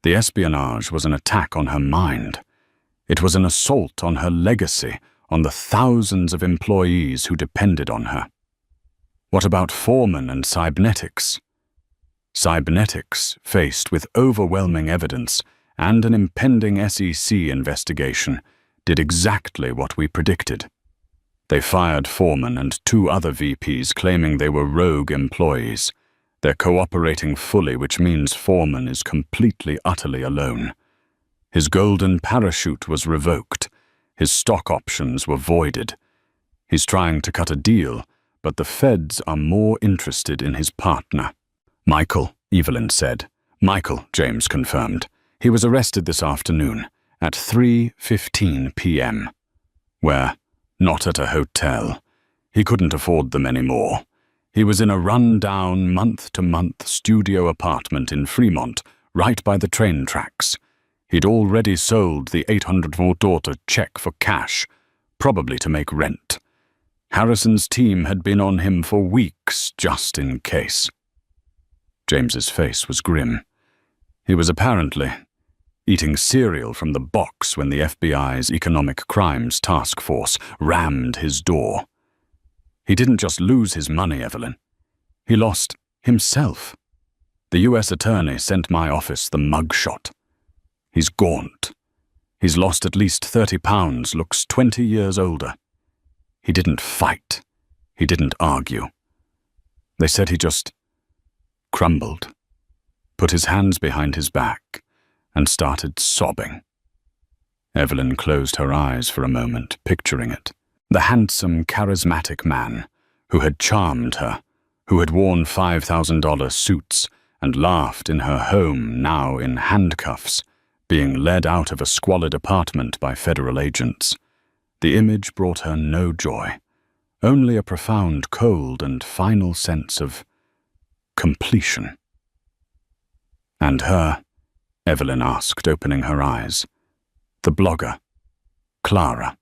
The espionage was an attack on her mind. It was an assault on her legacy, on the thousands of employees who depended on her. What about Foreman and Cybernetics? Cybernetics, faced with overwhelming evidence and an impending SEC investigation, did exactly what we predicted. They fired Foreman and 2 other VPs claiming they were rogue employees. They're cooperating fully, which means Foreman is completely, utterly alone. His golden parachute was revoked. His stock options were voided. He's trying to cut a deal, but the feds are more interested in his partner. Michael, Evelyn said. Michael, James confirmed. He was arrested this afternoon at 3:15 p.m. Where? Not at a hotel. He couldn't afford them anymore. He was in a run-down, month-to-month studio apartment in Fremont, right by the train tracks. He'd already sold the $800 check for cash, probably to make rent. Harrison's team had been on him for weeks, just in case. James's face was grim. He was apparently eating cereal from the box when the FBI's Economic Crimes Task Force rammed his door. He didn't just lose his money, Evelyn. He lost himself. The U.S. Attorney sent my office the mugshot. He's gaunt. He's lost at least 30 pounds, looks 20 years older. He didn't fight. He didn't argue. They said he just crumbled, put his hands behind his back, and started sobbing. Evelyn closed her eyes for a moment, picturing it. The handsome, charismatic man who had charmed her, who had worn $5,000 suits and laughed in her home, now in handcuffs, being led out of a squalid apartment by federal agents. The image brought her no joy, only a profound, cold and final sense of completion. And her? Evelyn asked, opening her eyes. The blogger, Clara.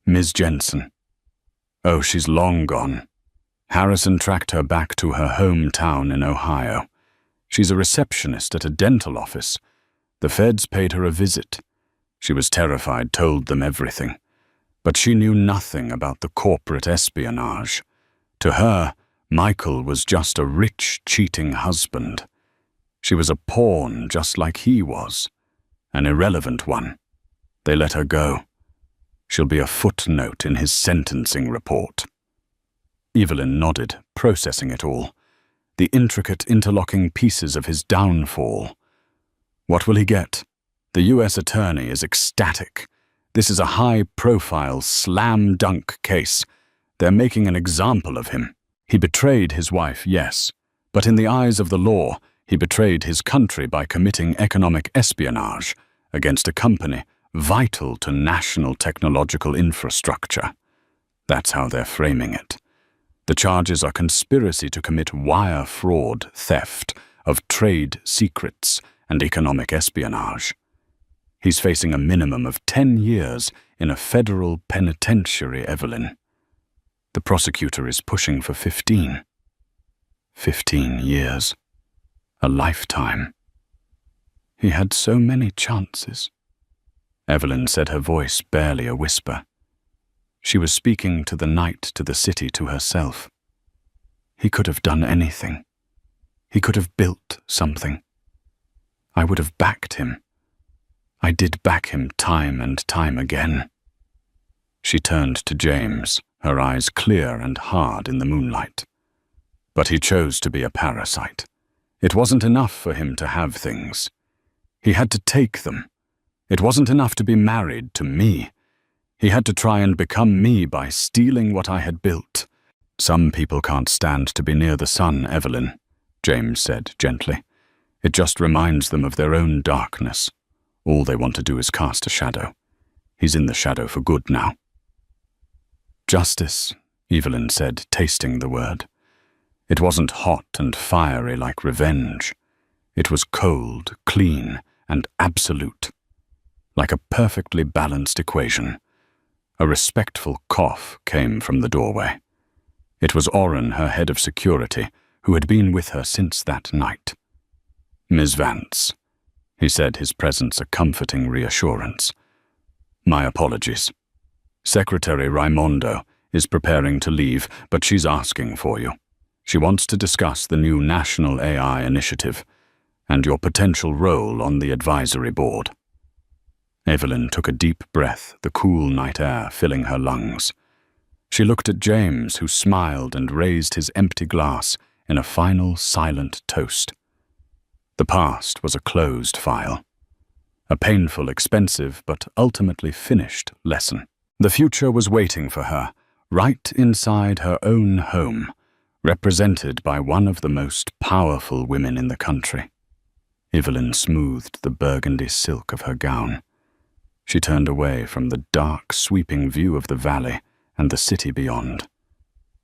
Ms. Jensen. Oh, she's long gone. Harrison tracked her back to her hometown in Ohio. She's a receptionist at a dental office. The feds paid her a visit. She was terrified, told them everything. But she knew nothing about the corporate espionage. To her, Michael was just a rich, cheating husband. She was a pawn just like he was, an irrelevant one. They let her go. She'll be a footnote in his sentencing report. Evelyn nodded, processing it all. The intricate interlocking pieces of his downfall. What will he get? The U.S. Attorney is ecstatic. This is a high-profile, slam-dunk case. They're making an example of him. He betrayed his wife, yes, but in the eyes of the law, he betrayed his country by committing economic espionage against a company vital to national technological infrastructure. That's how they're framing it. The charges are conspiracy to commit wire fraud, theft of trade secrets, and economic espionage. He's facing a minimum of 10 years in a federal penitentiary, Evelyn. The prosecutor is pushing for 15. 15 years. A lifetime. He had so many chances. Evelyn said, her voice barely a whisper. She was speaking to the night, to the city, to herself. He could have done anything. He could have built something. I would have backed him. I did back him time and time again. She turned to James, her eyes clear and hard in the moonlight. But he chose to be a parasite. It wasn't enough for him to have things. He had to take them. It wasn't enough to be married to me. He had to try and become me by stealing what I had built. Some people can't stand to be near the sun, Evelyn, James said gently. It just reminds them of their own darkness. All they want to do is cast a shadow. He's in the shadow for good now. Justice, Evelyn said, tasting the word. It wasn't hot and fiery like revenge. It was cold, clean, and absolute. Like a perfectly balanced equation. A respectful cough came from the doorway. It was Orrin, her head of security, who had been with her since that night. Ms. Vance, he said, his presence a comforting reassurance. My apologies. Secretary Raimondo is preparing to leave, but she's asking for you. She wants to discuss the new National AI Initiative and your potential role on the advisory board. Evelyn took a deep breath, the cool night air filling her lungs. She looked at James, who smiled and raised his empty glass in a final silent toast. The past was a closed file. A painful, expensive, but ultimately finished lesson. The future was waiting for her, right inside her own home, represented by one of the most powerful women in the country. Evelyn smoothed the burgundy silk of her gown. She turned away from the dark, sweeping view of the valley and the city beyond.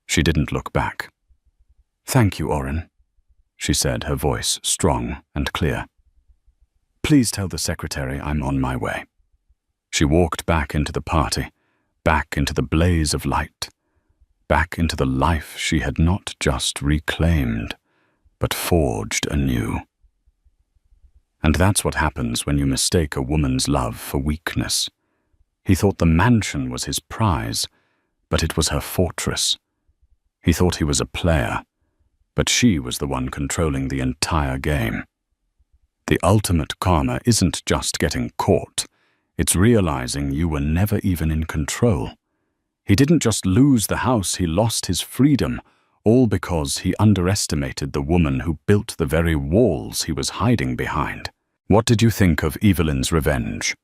She didn't look back. Thank you, Orrin, she said, her voice strong and clear. Please tell the secretary I'm on my way. She walked back into the party, back into the blaze of light, back into the life she had not just reclaimed, but forged anew. And that's what happens when you mistake a woman's love for weakness. He thought the mansion was his prize, but it was her fortress. He thought he was a player, but she was the one controlling the entire game. The ultimate karma isn't just getting caught. It's realizing you were never even in control. He didn't just lose the house, he lost his freedom, all because he underestimated the woman who built the very walls he was hiding behind. What did you think of Evelyn's revenge?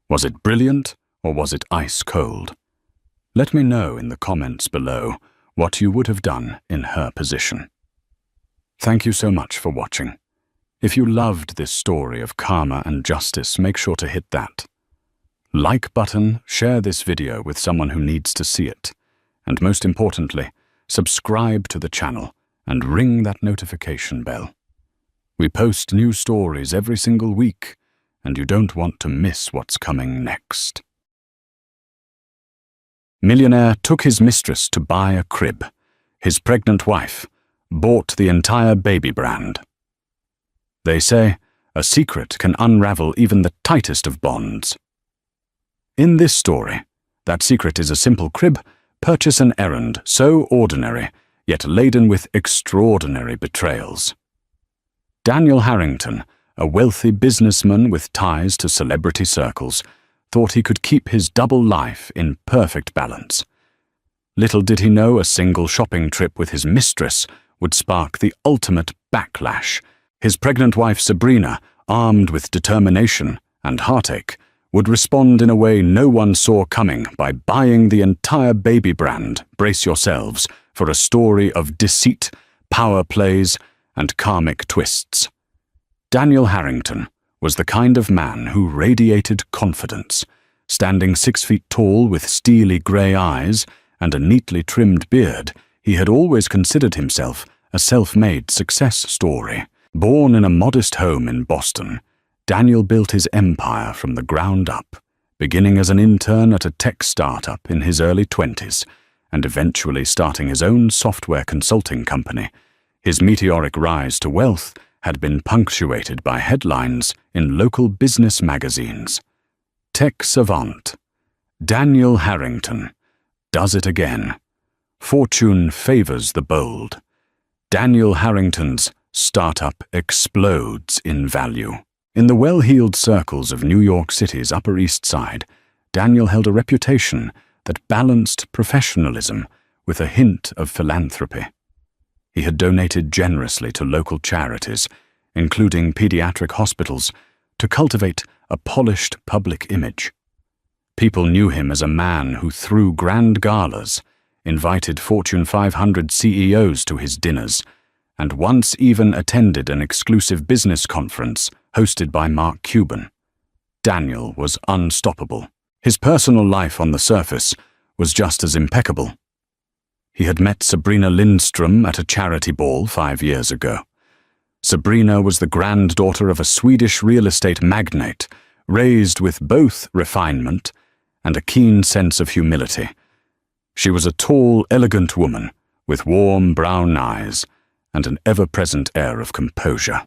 Was it brilliant, or was it ice cold? Let me know in the comments below what you would have done in her position. Thank you so much for watching. If you loved this story of karma and justice, make sure to hit that like button, share this video with someone who needs to see it, and most importantly, subscribe to the channel and ring that notification bell. We post new stories every single week, and you don't want to miss what's coming next. Millionaire took his mistress to buy a crib. His pregnant wife bought the entire baby brand. They say a secret can unravel even the tightest of bonds. In this story, that secret is a simple crib. Purchase an errand so ordinary, yet laden with extraordinary betrayals. Daniel Harrington, a wealthy businessman with ties to celebrity circles, thought he could keep his double life in perfect balance. Little did he know a single shopping trip with his mistress would spark the ultimate backlash. His pregnant wife Sabrina, armed with determination and heartache, would respond in a way no one saw coming by buying the entire baby brand. Brace yourselves for a story of deceit, power plays, and karmic twists. Daniel Harrington was the kind of man who radiated confidence. Standing 6 feet tall with steely grey eyes and a neatly trimmed beard, he had always considered himself a self-made success story. Born in a modest home in Boston, Daniel built his empire from the ground up, beginning as an intern at a tech startup in his early 20s, and eventually starting his own software consulting company. His meteoric rise to wealth had been punctuated by headlines in local business magazines. Tech savant, Daniel Harrington, does it again. Fortune favors the bold. Daniel Harrington's startup explodes in value. In the well-heeled circles of New York City's Upper East Side, Daniel held a reputation that balanced professionalism with a hint of philanthropy. He had donated generously to local charities, including pediatric hospitals, to cultivate a polished public image. People knew him as a man who threw grand galas, invited Fortune 500 CEOs to his dinners, and once even attended an exclusive business conference hosted by Mark Cuban. Daniel was unstoppable. His personal life on the surface was just as impeccable. He had met Sabrina Lindstrom at a charity ball 5 years ago. Sabrina was the granddaughter of a Swedish real estate magnate, raised with both refinement and a keen sense of humility. She was a tall, elegant woman with warm brown eyes and an ever-present air of composure.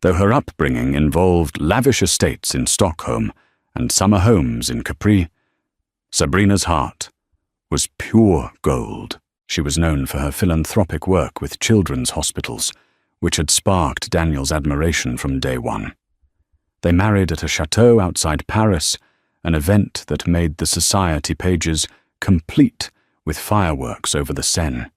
Though her upbringing involved lavish estates in Stockholm and summer homes in Capri, Sabrina's heart was pure gold. She was known for her philanthropic work with children's hospitals, which had sparked Daniel's admiration from day one. They married at a chateau outside Paris, an event that made the society pages complete with fireworks over the Seine,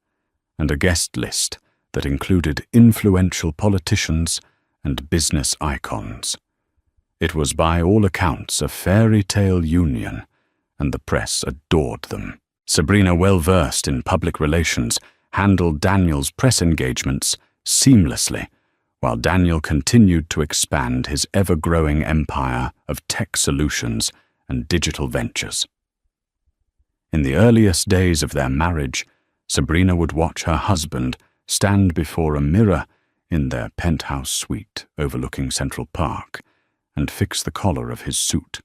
and a guest list that included influential politicians and business icons. It was by all accounts a fairy tale union, and the press adored them. Sabrina, well-versed in public relations, handled Daniel's press engagements seamlessly, while Daniel continued to expand his ever-growing empire of tech solutions and digital ventures. In the earliest days of their marriage, Sabrina would watch her husband stand before a mirror in their penthouse suite overlooking Central Park and fix the collar of his suit.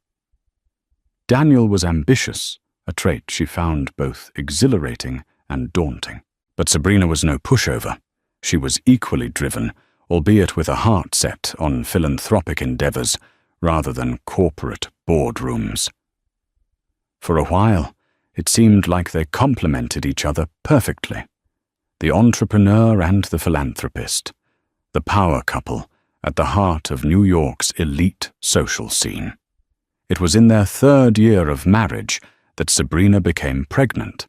Daniel was ambitious, a trait she found both exhilarating and daunting. But Sabrina was no pushover. She was equally driven, albeit with a heart set on philanthropic endeavors rather than corporate boardrooms. For a while, it seemed like they complemented each other perfectly. The entrepreneur and the philanthropist, the power couple at the heart of New York's elite social scene. It was in their 3rd year of marriage that Sabrina became pregnant.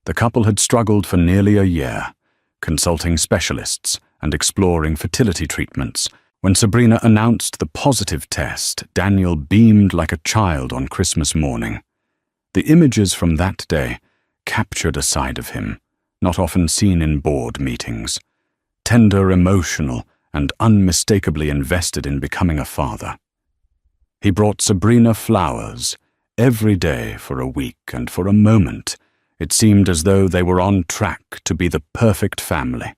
The couple had struggled for nearly a year, consulting specialists and exploring fertility treatments. When Sabrina announced the positive test, Daniel beamed like a child on Christmas morning. The images from that day captured a side of him, not often seen in board meetings. Tender, emotional, and unmistakably invested in becoming a father. He brought Sabrina flowers every day for a week, and for a moment, it seemed as though they were on track to be the perfect family.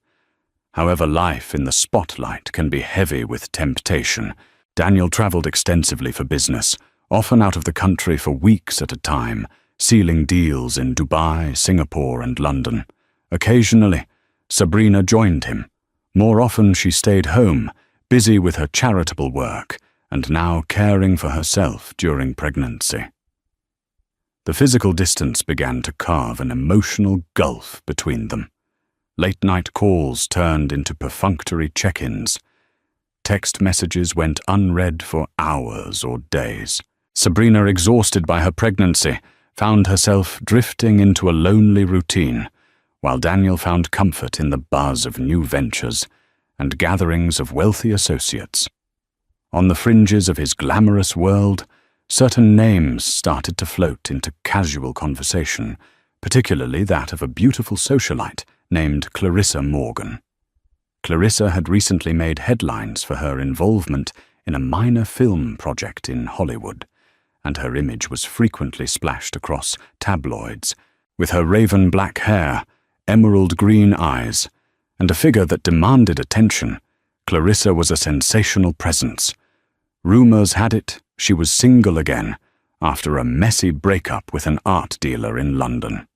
However, life in the spotlight can be heavy with temptation. Daniel traveled extensively for business, often out of the country for weeks at a time, sealing deals in Dubai, Singapore, and London. Occasionally, Sabrina joined him. More often, she stayed home, busy with her charitable work, and now caring for herself during pregnancy. The physical distance began to carve an emotional gulf between them. Late-night calls turned into perfunctory check-ins. Text messages went unread for hours or days. Sabrina, exhausted by her pregnancy, found herself drifting into a lonely routine, while Daniel found comfort in the buzz of new ventures and gatherings of wealthy associates. On the fringes of his glamorous world, certain names started to float into casual conversation, particularly that of a beautiful socialite named Clarissa Morgan. Clarissa had recently made headlines for her involvement in a minor film project in Hollywood, and her image was frequently splashed across tabloids. With her raven black hair, emerald green eyes, and a figure that demanded attention, Clarissa was a sensational presence. Rumors had it she was single again after a messy breakup with an art dealer in London.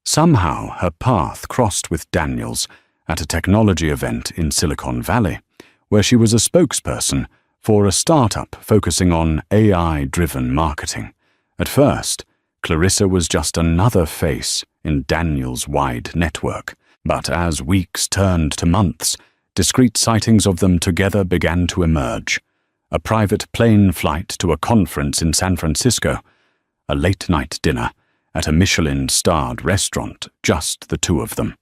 Somehow her path crossed with Daniel's, at a technology event in Silicon Valley, where she was a spokesperson for a startup focusing on AI-driven marketing. At first, Clarissa was just another face in Daniel's wide network, but as weeks turned to months, discrete sightings of them together began to emerge. A private plane flight to a conference in San Francisco, a late-night dinner at a Michelin-starred restaurant, just the two of them.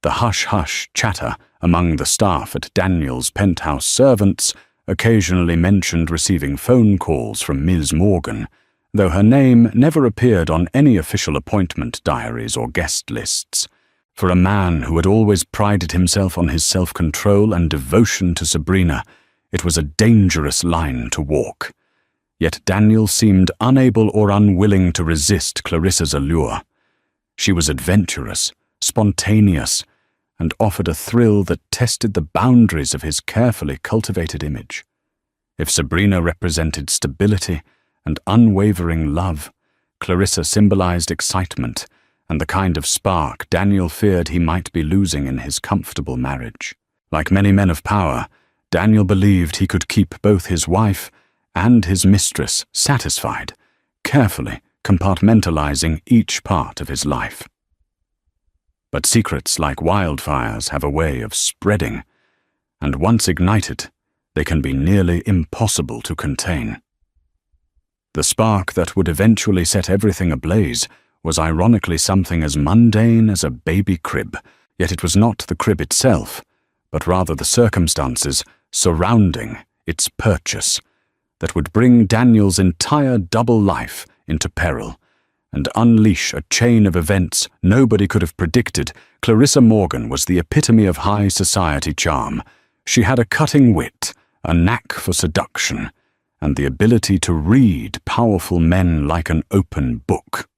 The hush-hush chatter among the staff at Daniel's penthouse servants occasionally mentioned receiving phone calls from Ms. Morgan, though her name never appeared on any official appointment diaries or guest lists. For a man who had always prided himself on his self-control and devotion to Sabrina, it was a dangerous line to walk. Yet Daniel seemed unable or unwilling to resist Clarissa's allure. She was adventurous, spontaneous, and offered a thrill that tested the boundaries of his carefully cultivated image. If Sabrina represented stability and unwavering love, Clarissa symbolized excitement and the kind of spark Daniel feared he might be losing in his comfortable marriage. Like many men of power, Daniel believed he could keep both his wife and his mistress satisfied, carefully compartmentalizing each part of his life. But secrets like wildfires have a way of spreading, and once ignited, they can be nearly impossible to contain. The spark that would eventually set everything ablaze was ironically something as mundane as a baby crib, yet it was not the crib itself, but rather the circumstances surrounding its purchase that would bring Daniel's entire double life into peril and unleash a chain of events nobody could have predicted. Clarissa Morgan was the epitome of high society charm. She had a cutting wit, a knack for seduction, and the ability to read powerful men like an open book.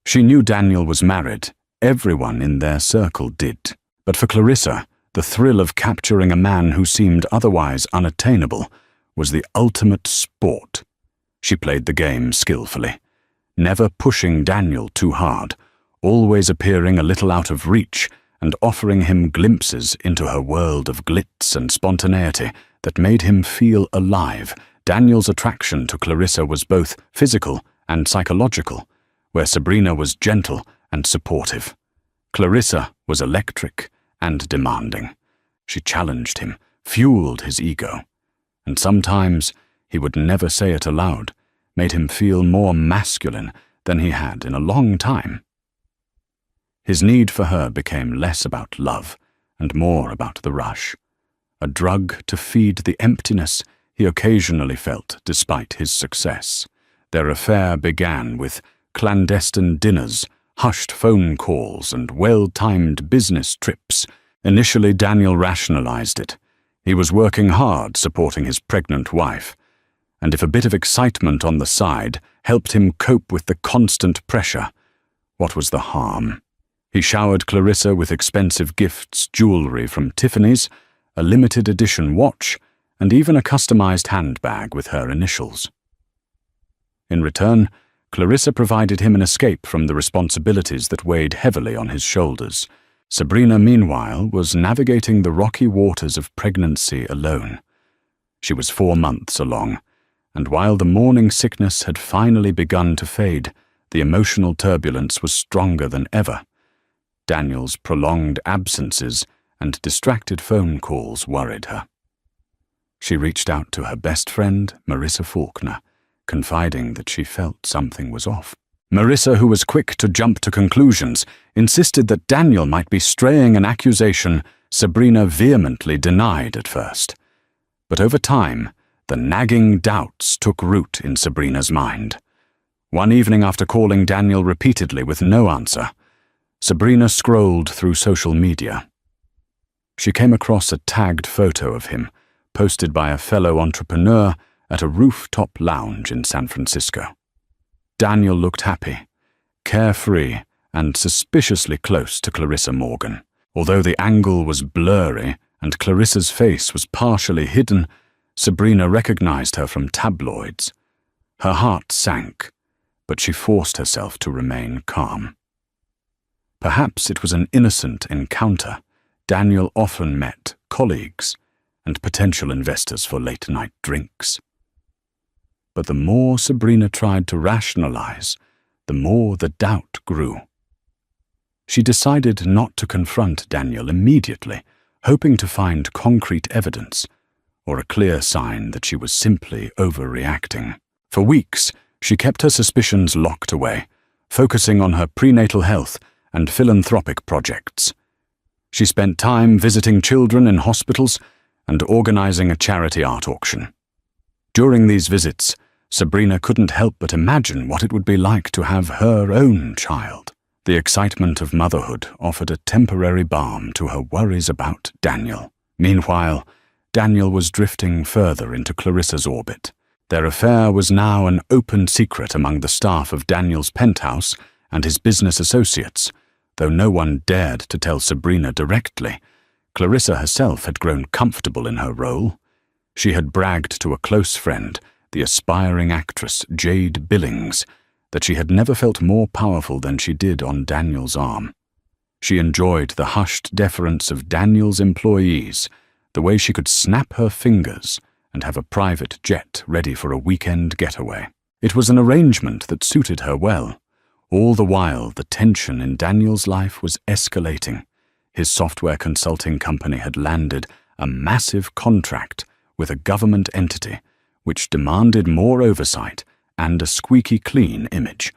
She knew Daniel was married. Everyone in their circle did. But for Clarissa, the thrill of capturing a man who seemed otherwise unattainable was the ultimate sport. She played the game skillfully, never pushing Daniel too hard, always appearing a little out of reach and offering him glimpses into her world of glitz and spontaneity that made him feel alive. Daniel's attraction to Clarissa was both physical and psychological, where Sabrina was gentle and supportive. Clarissa was electric and demanding. She challenged him, fueled his ego, and sometimes, he would never say it aloud, made him feel more masculine than he had in a long time. His need for her became less about love and more about the rush, a drug to feed the emptiness he occasionally felt despite his success. Their affair began with clandestine dinners, hushed phone calls, and well-timed business trips. Initially, Daniel rationalized it. He was working hard supporting his pregnant wife, and if a bit of excitement on the side helped him cope with the constant pressure, what was the harm? He showered Clarissa with expensive gifts, jewelry from Tiffany's, a limited edition watch, and even a customized handbag with her initials. In return, Clarissa provided him an escape from the responsibilities that weighed heavily on his shoulders. Sabrina, meanwhile, was navigating the rocky waters of pregnancy alone. She was 4 months along, and while the morning sickness had finally begun to fade, the emotional turbulence was stronger than ever. Daniel's prolonged absences and distracted phone calls worried her. She reached out to her best friend, Marissa Faulkner, confiding that she felt something was off. Marissa, who was quick to jump to conclusions, insisted that Daniel might be straying an accusation Sabrina vehemently denied at first. But over time, the nagging doubts took root in Sabrina's mind. One evening, after calling Daniel repeatedly with no answer, Sabrina scrolled through social media. She came across a tagged photo of him, posted by a fellow entrepreneur at a rooftop lounge in San Francisco. Daniel looked happy, carefree, and suspiciously close to Clarissa Morgan. Although the angle was blurry and Clarissa's face was partially hidden, Sabrina recognized her from tabloids. Her heart sank, but she forced herself to remain calm. Perhaps it was an innocent encounter, Daniel often met colleagues and potential investors for late-night drinks. But the more Sabrina tried to rationalize, the more the doubt grew. She decided not to confront Daniel immediately, hoping to find concrete evidence or a clear sign that she was simply overreacting. For weeks, she kept her suspicions locked away, focusing on her prenatal health and philanthropic projects. She spent time visiting children in hospitals and organizing a charity art auction. During these visits, Sabrina couldn't help but imagine what it would be like to have her own child. The excitement of motherhood offered a temporary balm to her worries about Daniel. Meanwhile, Daniel was drifting further into Clarissa's orbit. Their affair was now an open secret among the staff of Daniel's penthouse and his business associates, though no one dared to tell Sabrina directly. Clarissa herself had grown comfortable in her role. She had bragged to a close friend, the aspiring actress Jade Billings, that she had never felt more powerful than she did on Daniel's arm. She enjoyed the hushed deference of Daniel's employees, the way she could snap her fingers and have a private jet ready for a weekend getaway. It was an arrangement that suited her well. All the while, the tension in Daniel's life was escalating. His software consulting company had landed a massive contract with a government entity, which demanded more oversight and a squeaky clean image.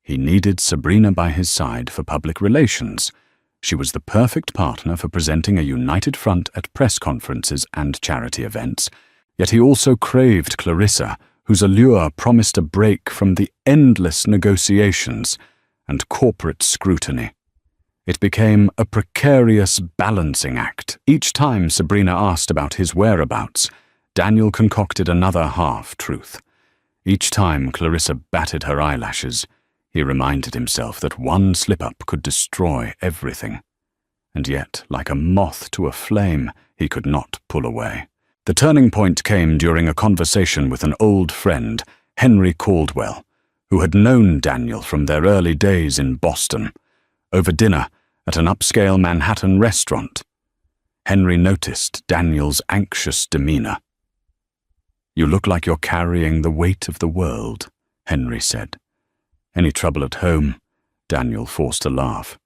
He needed Sabrina by his side for public relations. She was the perfect partner for presenting a united front at press conferences and charity events, yet he also craved Clarissa, whose allure promised a break from the endless negotiations and corporate scrutiny. It became a precarious balancing act. Each time Sabrina asked about his whereabouts, Daniel concocted another half-truth. Each time Clarissa batted her eyelashes, he reminded himself that one slip-up could destroy everything. And yet, like a moth to a flame, he could not pull away. The turning point came during a conversation with an old friend, Henry Caldwell, who had known Daniel from their early days in Boston. Over dinner at an upscale Manhattan restaurant, Henry noticed Daniel's anxious demeanor. "You look like you're carrying the weight of the world," Henry said. "Any trouble at home?" Daniel forced a laugh.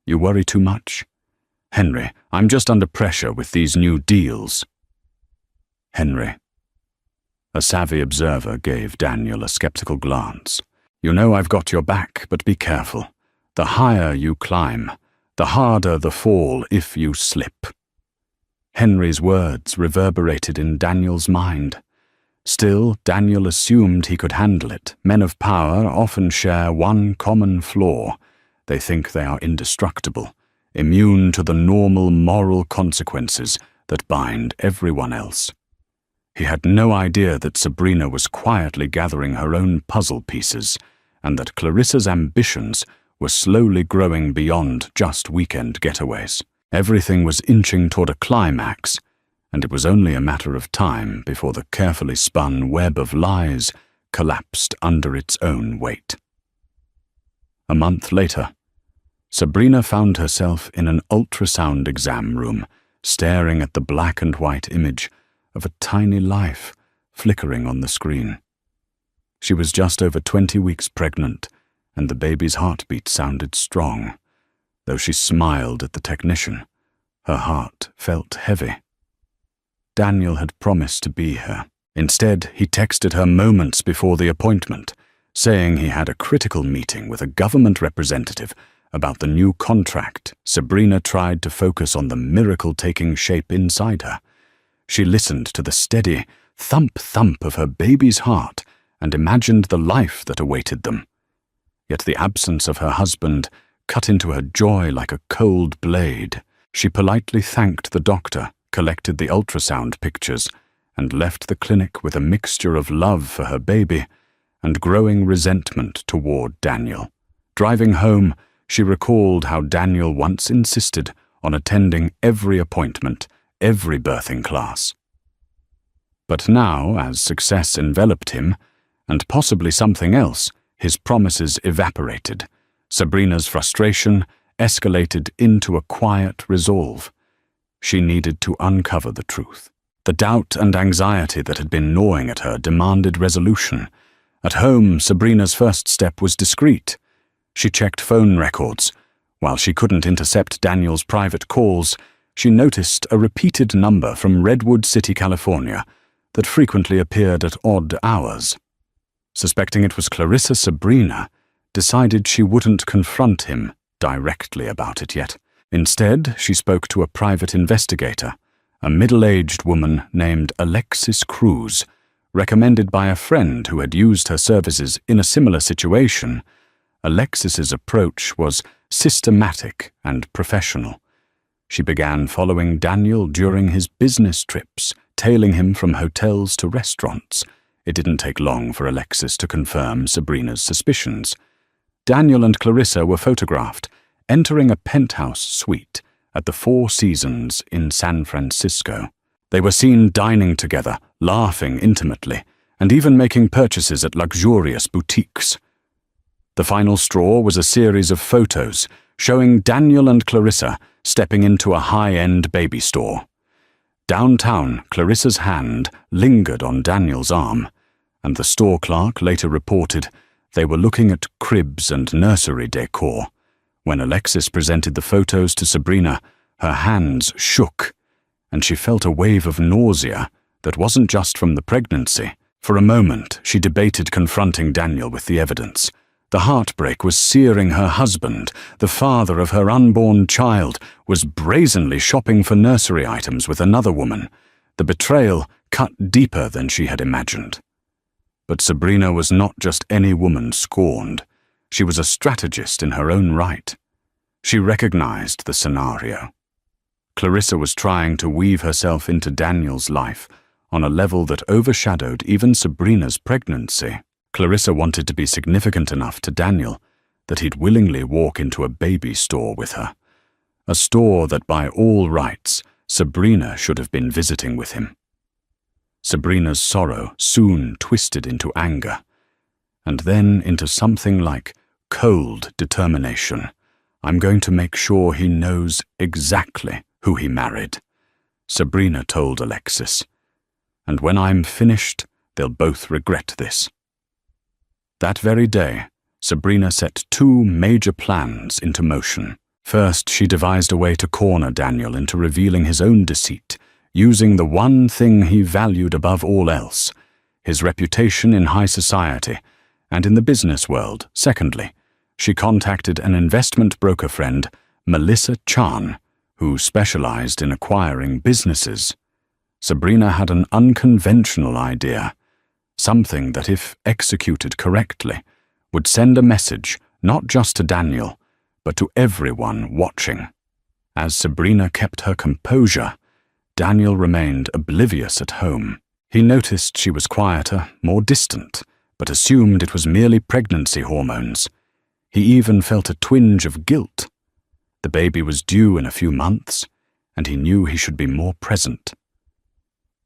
"You worry too much?" "Henry, I'm just under pressure with these new deals." "Henry." A savvy observer gave Daniel a skeptical glance. "You know I've got your back, but be careful. The higher you climb, the harder the fall if you slip." Henry's words reverberated in Daniel's mind. Still, Daniel assumed he could handle it. Men of power often share one common flaw. They think they are indestructible, immune to the normal moral consequences that bind everyone else. He had no idea that Sabrina was quietly gathering her own puzzle pieces, and that Clarissa's ambitions were slowly growing beyond just weekend getaways. Everything was inching toward a climax, and it was only a matter of time before the carefully spun web of lies collapsed under its own weight. A month later, Sabrina found herself in an ultrasound exam room, staring at the black and white image of a tiny life flickering on the screen. She was just over 20 weeks pregnant, and the baby's heartbeat sounded strong. Though she smiled at the technician, her heart felt heavy. Daniel had promised to be here. Instead, he texted her moments before the appointment, saying he had a critical meeting with a government representative about the new contract. Sabrina tried to focus on the miracle taking shape inside her. She listened to the steady thump-thump of her baby's heart and imagined the life that awaited them. Yet the absence of her husband cut into her joy like a cold blade. She politely thanked the doctor, collected the ultrasound pictures, and left the clinic with a mixture of love for her baby and growing resentment toward Daniel. Driving home, she recalled how Daniel once insisted on attending every appointment, every birthing class. But now, as success enveloped him, and possibly something else, his promises evaporated. Sabrina's frustration escalated into a quiet resolve. She needed to uncover the truth. The doubt and anxiety that had been gnawing at her demanded resolution. At home, Sabrina's first step was discreet. She checked phone records. While she couldn't intercept Daniel's private calls, she noticed a repeated number from Redwood City, California, that frequently appeared at odd hours. Suspecting it was Clarissa, Sabrina decided she wouldn't confront him directly about it yet. Instead, she spoke to a private investigator, a middle-aged woman named Alexis Cruz, recommended by a friend who had used her services in a similar situation. Alexis's approach was systematic and professional. She began following Daniel during his business trips, tailing him from hotels to restaurants. It didn't take long for Alexis to confirm Sabrina's suspicions. Daniel and Clarissa were photographed entering a penthouse suite at the Four Seasons in San Francisco. They were seen dining together, laughing intimately, and even making purchases at luxurious boutiques. The final straw was a series of photos showing Daniel and Clarissa stepping into a high-end baby store. Downtown, Clarissa's hand lingered on Daniel's arm, and the store clerk later reported they were looking at cribs and nursery decor. When Alexis presented the photos to Sabrina, her hands shook, and she felt a wave of nausea that wasn't just from the pregnancy. For a moment, she debated confronting Daniel with the evidence. The heartbreak was searing her husband. The father of her unborn child was brazenly shopping for nursery items with another woman. The betrayal cut deeper than she had imagined. But Sabrina was not just any woman scorned. She was a strategist in her own right. She recognized the scenario. Clarissa was trying to weave herself into Daniel's life on a level that overshadowed even Sabrina's pregnancy. Clarissa wanted to be significant enough to Daniel that he'd willingly walk into a baby store with her, a store that by all rights Sabrina should have been visiting with him. Sabrina's sorrow soon twisted into anger, and then into something like cold determination. I'm going to make sure he knows exactly who he married, Sabrina told Alexis. And when I'm finished, they'll both regret this. That very day, Sabrina set two major plans into motion. First, she devised a way to corner Daniel into revealing his own deceit, using the one thing he valued above all else, his reputation in high society and in the business world. Secondly, she contacted an investment broker friend, Melissa Chan, who specialized in acquiring businesses. Sabrina had an unconventional idea, something that, if executed correctly, would send a message not just to Daniel, but to everyone watching. As Sabrina kept her composure, Daniel remained oblivious at home. He noticed she was quieter, more distant, but assumed it was merely pregnancy hormones. He even felt a twinge of guilt. The baby was due in a few months, and he knew he should be more present.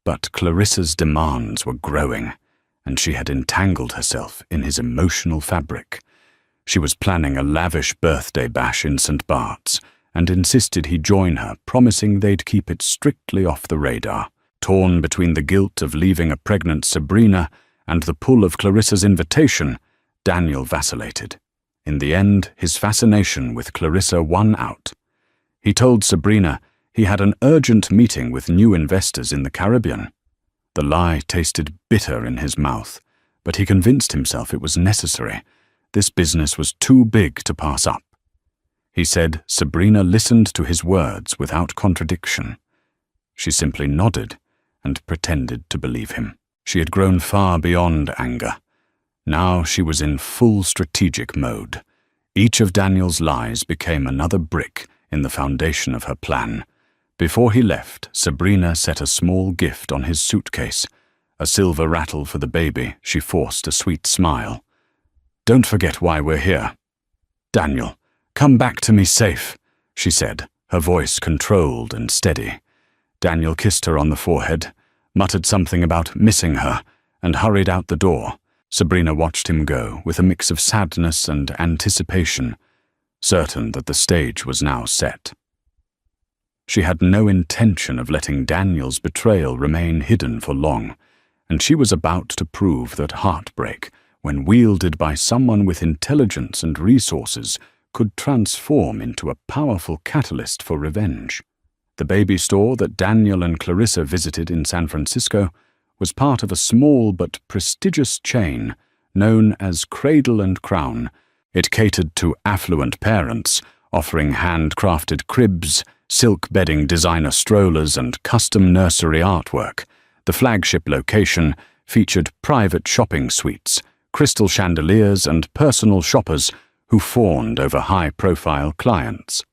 But Clarissa's demands were growing, and she had entangled herself in his emotional fabric. She was planning a lavish birthday bash in St. Bart's, and insisted he join her, promising they'd keep it strictly off the radar. Torn between the guilt of leaving a pregnant Sabrina and the pull of Clarissa's invitation, Daniel vacillated. In the end, his fascination with Clarissa won out. He told Sabrina he had an urgent meeting with new investors in the Caribbean. The lie tasted bitter in his mouth, but he convinced himself it was necessary. This business was too big to pass up. He said Sabrina listened to his words without contradiction. She simply nodded and pretended to believe him. She had grown far beyond anger. Now she was in full strategic mode. Each of Daniel's lies became another brick in the foundation of her plan. Before he left, Sabrina set a small gift on his suitcase, a silver rattle for the baby. She forced a sweet smile. "Don't forget why we're here. Daniel, come back to me safe," she said, her voice controlled and steady. Daniel kissed her on the forehead, muttered something about missing her, and hurried out the door. Sabrina watched him go with a mix of sadness and anticipation, certain that the stage was now set. She had no intention of letting Daniel's betrayal remain hidden for long, and she was about to prove that heartbreak, when wielded by someone with intelligence and resources, could transform into a powerful catalyst for revenge. The baby store that Daniel and Clarissa visited in San Francisco was part of a small but prestigious chain known as Cradle and Crown. It catered to affluent parents, offering handcrafted cribs, silk bedding designer strollers, and custom nursery artwork. The flagship location featured private shopping suites, crystal chandeliers, and personal shoppers who fawned over high-profile clients.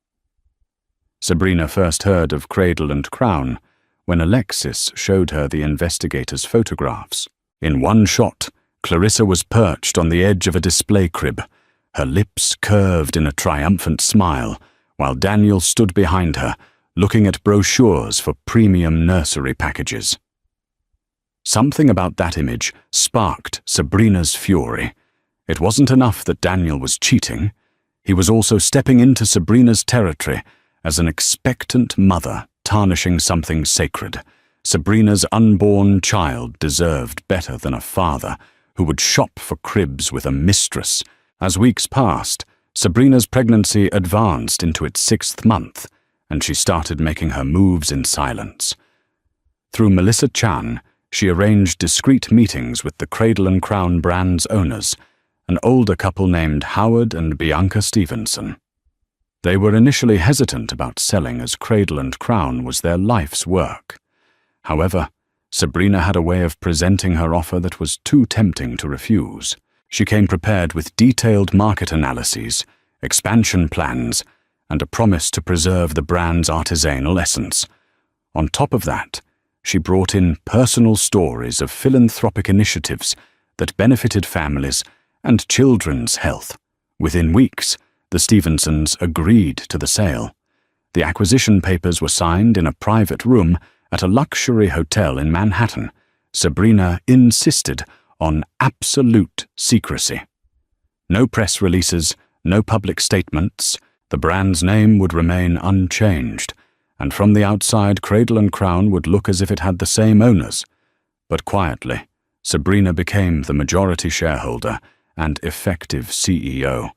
Sabrina first heard of Cradle and Crown when Alexis showed her the investigator's photographs. In one shot, Clarissa was perched on the edge of a display crib, her lips curved in a triumphant smile, while Daniel stood behind her, looking at brochures for premium nursery packages. Something about that image sparked Sabrina's fury. It wasn't enough that Daniel was cheating. He was also stepping into Sabrina's territory as an expectant mother tarnishing something sacred. Sabrina's unborn child deserved better than a father who would shop for cribs with a mistress. As weeks passed, Sabrina's pregnancy advanced into its 6th month, and she started making her moves in silence. Through Melissa Chan, she arranged discreet meetings with the Cradle and Crown brand's owners, an older couple named Howard and Bianca Stevenson. They were initially hesitant about selling, as Cradle and Crown was their life's work. However, Sabrina had a way of presenting her offer that was too tempting to refuse. She came prepared with detailed market analyses, expansion plans, and a promise to preserve the brand's artisanal essence. On top of that, she brought in personal stories of philanthropic initiatives that benefited families and children's health. Within weeks, the Stevensons agreed to the sale. The acquisition papers were signed in a private room at a luxury hotel in Manhattan. Sabrina insisted on absolute secrecy. No press releases, no public statements. The brand's name would remain unchanged, and from the outside, Cradle and Crown would look as if it had the same owners. But quietly, Sabrina became the majority shareholder and effective CEO.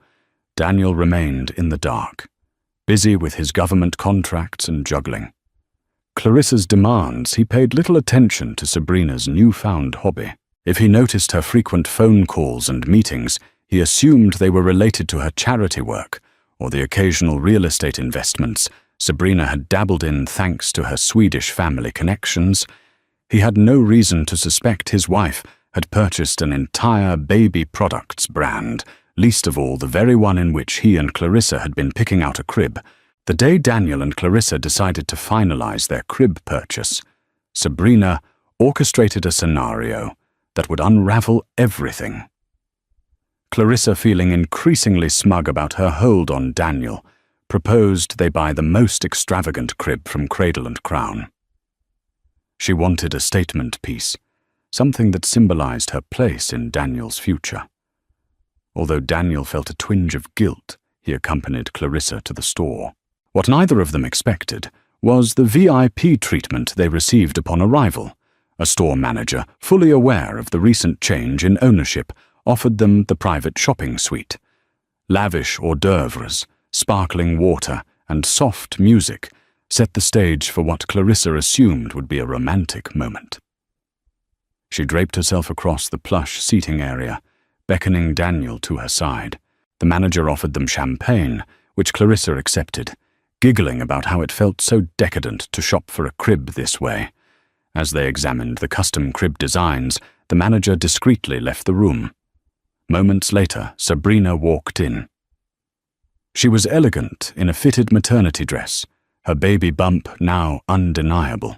Daniel remained in the dark, busy with his government contracts and juggling. Clarissa's demands, he paid little attention to Sabrina's newfound hobby. If he noticed her frequent phone calls and meetings, he assumed they were related to her charity work or the occasional real estate investments Sabrina had dabbled in thanks to her Swedish family connections. He had no reason to suspect his wife had purchased an entire baby products brand, least of all the very one in which he and Clarissa had been picking out a crib. The day Daniel and Clarissa decided to finalize their crib purchase, Sabrina orchestrated a scenario that would unravel everything. Clarissa, feeling increasingly smug about her hold on Daniel, proposed they buy the most extravagant crib from Cradle and Crown. She wanted a statement piece, something that symbolized her place in Daniel's future. Although Daniel felt a twinge of guilt, he accompanied Clarissa to the store. What neither of them expected was the VIP treatment they received upon arrival. A store manager, fully aware of the recent change in ownership, offered them the private shopping suite. Lavish hors d'oeuvres, sparkling water, and soft music set the stage for what Clarissa assumed would be a romantic moment. She draped herself across the plush seating area, beckoning Daniel to her side. The manager offered them champagne, which Clarissa accepted, giggling about how it felt so decadent to shop for a crib this way. As they examined the custom crib designs, the manager discreetly left the room. Moments later, Sabrina walked in. She was elegant in a fitted maternity dress, her baby bump now undeniable.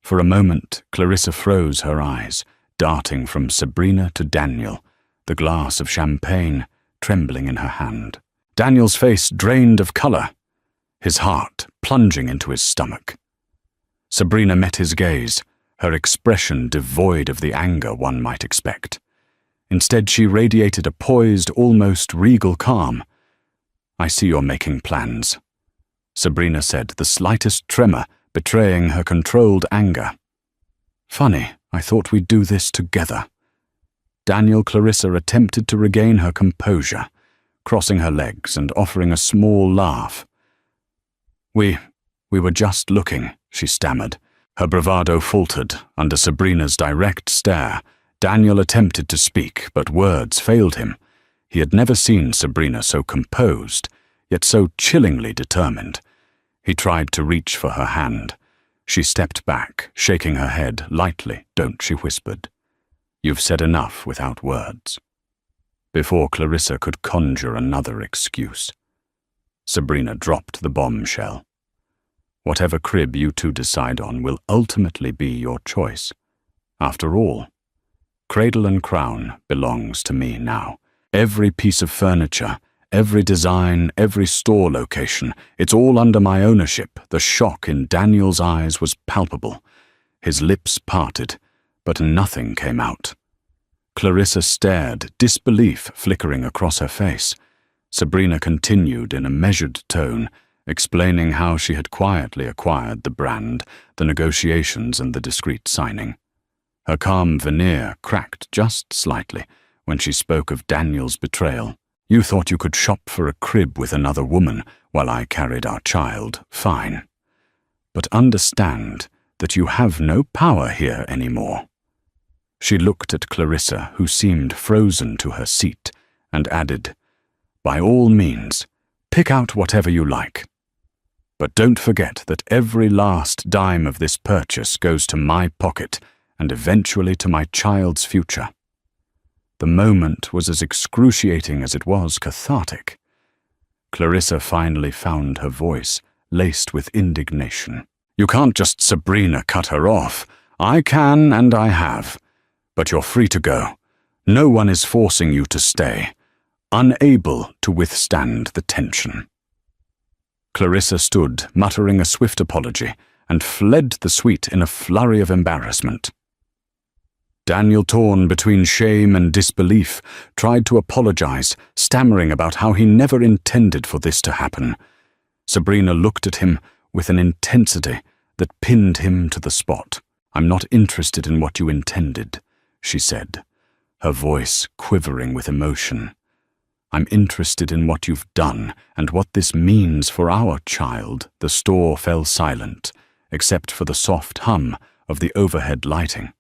For a moment, Clarissa froze her eyes, darting from Sabrina to Daniel, the glass of champagne trembling in her hand. Daniel's face drained of color, his heart plunging into his stomach. Sabrina met his gaze, her expression devoid of the anger one might expect. Instead, she radiated a poised, almost regal calm. "I see you're making plans." Sabrina said, the slightest tremor betraying her controlled anger. Funny, I thought we'd do this together. Clarissa attempted to regain her composure, crossing her legs and offering a small laugh. We were just looking, she stammered. Her bravado faltered under Sabrina's direct stare. Daniel attempted to speak, but words failed him. He had never seen Sabrina so composed, yet so chillingly determined. He tried to reach for her hand. She stepped back, shaking her head lightly. Don't, she whispered. You've said enough without words. Before Clarissa could conjure another excuse, Sabrina dropped the bombshell. Whatever crib you two decide on will ultimately be your choice. After all, Cradle and Crown belongs to me now. Every piece of furniture, every design, every store location, it's all under my ownership. The shock in Daniel's eyes was palpable. His lips parted, but nothing came out. Clarissa stared, disbelief flickering across her face. Sabrina continued in a measured tone, explaining how she had quietly acquired the brand, the negotiations and the discreet signing. Her calm veneer cracked just slightly when she spoke of Daniel's betrayal. You thought you could shop for a crib with another woman while I carried our child, fine. But understand that you have no power here anymore. She looked at Clarissa, who seemed frozen to her seat, and added, By all means, pick out whatever you like. But don't forget that every last dime of this purchase goes to my pocket and eventually to my child's future. The moment was as excruciating as it was cathartic. Clarissa finally found her voice, laced with indignation. You can't just Sabrina cut her off. I can and I have. But you're free to go. No one is forcing you to stay. Unable to withstand the tension. Clarissa stood, muttering a swift apology, and fled the suite in a flurry of embarrassment. Daniel, torn between shame and disbelief, tried to apologize, stammering about how he never intended for this to happen. Sabrina looked at him with an intensity that pinned him to the spot. I'm not interested in what you intended, she said, her voice quivering with emotion. I'm interested in what you've done and what this means for our child. The store fell silent, except for the soft hum of the overhead lighting.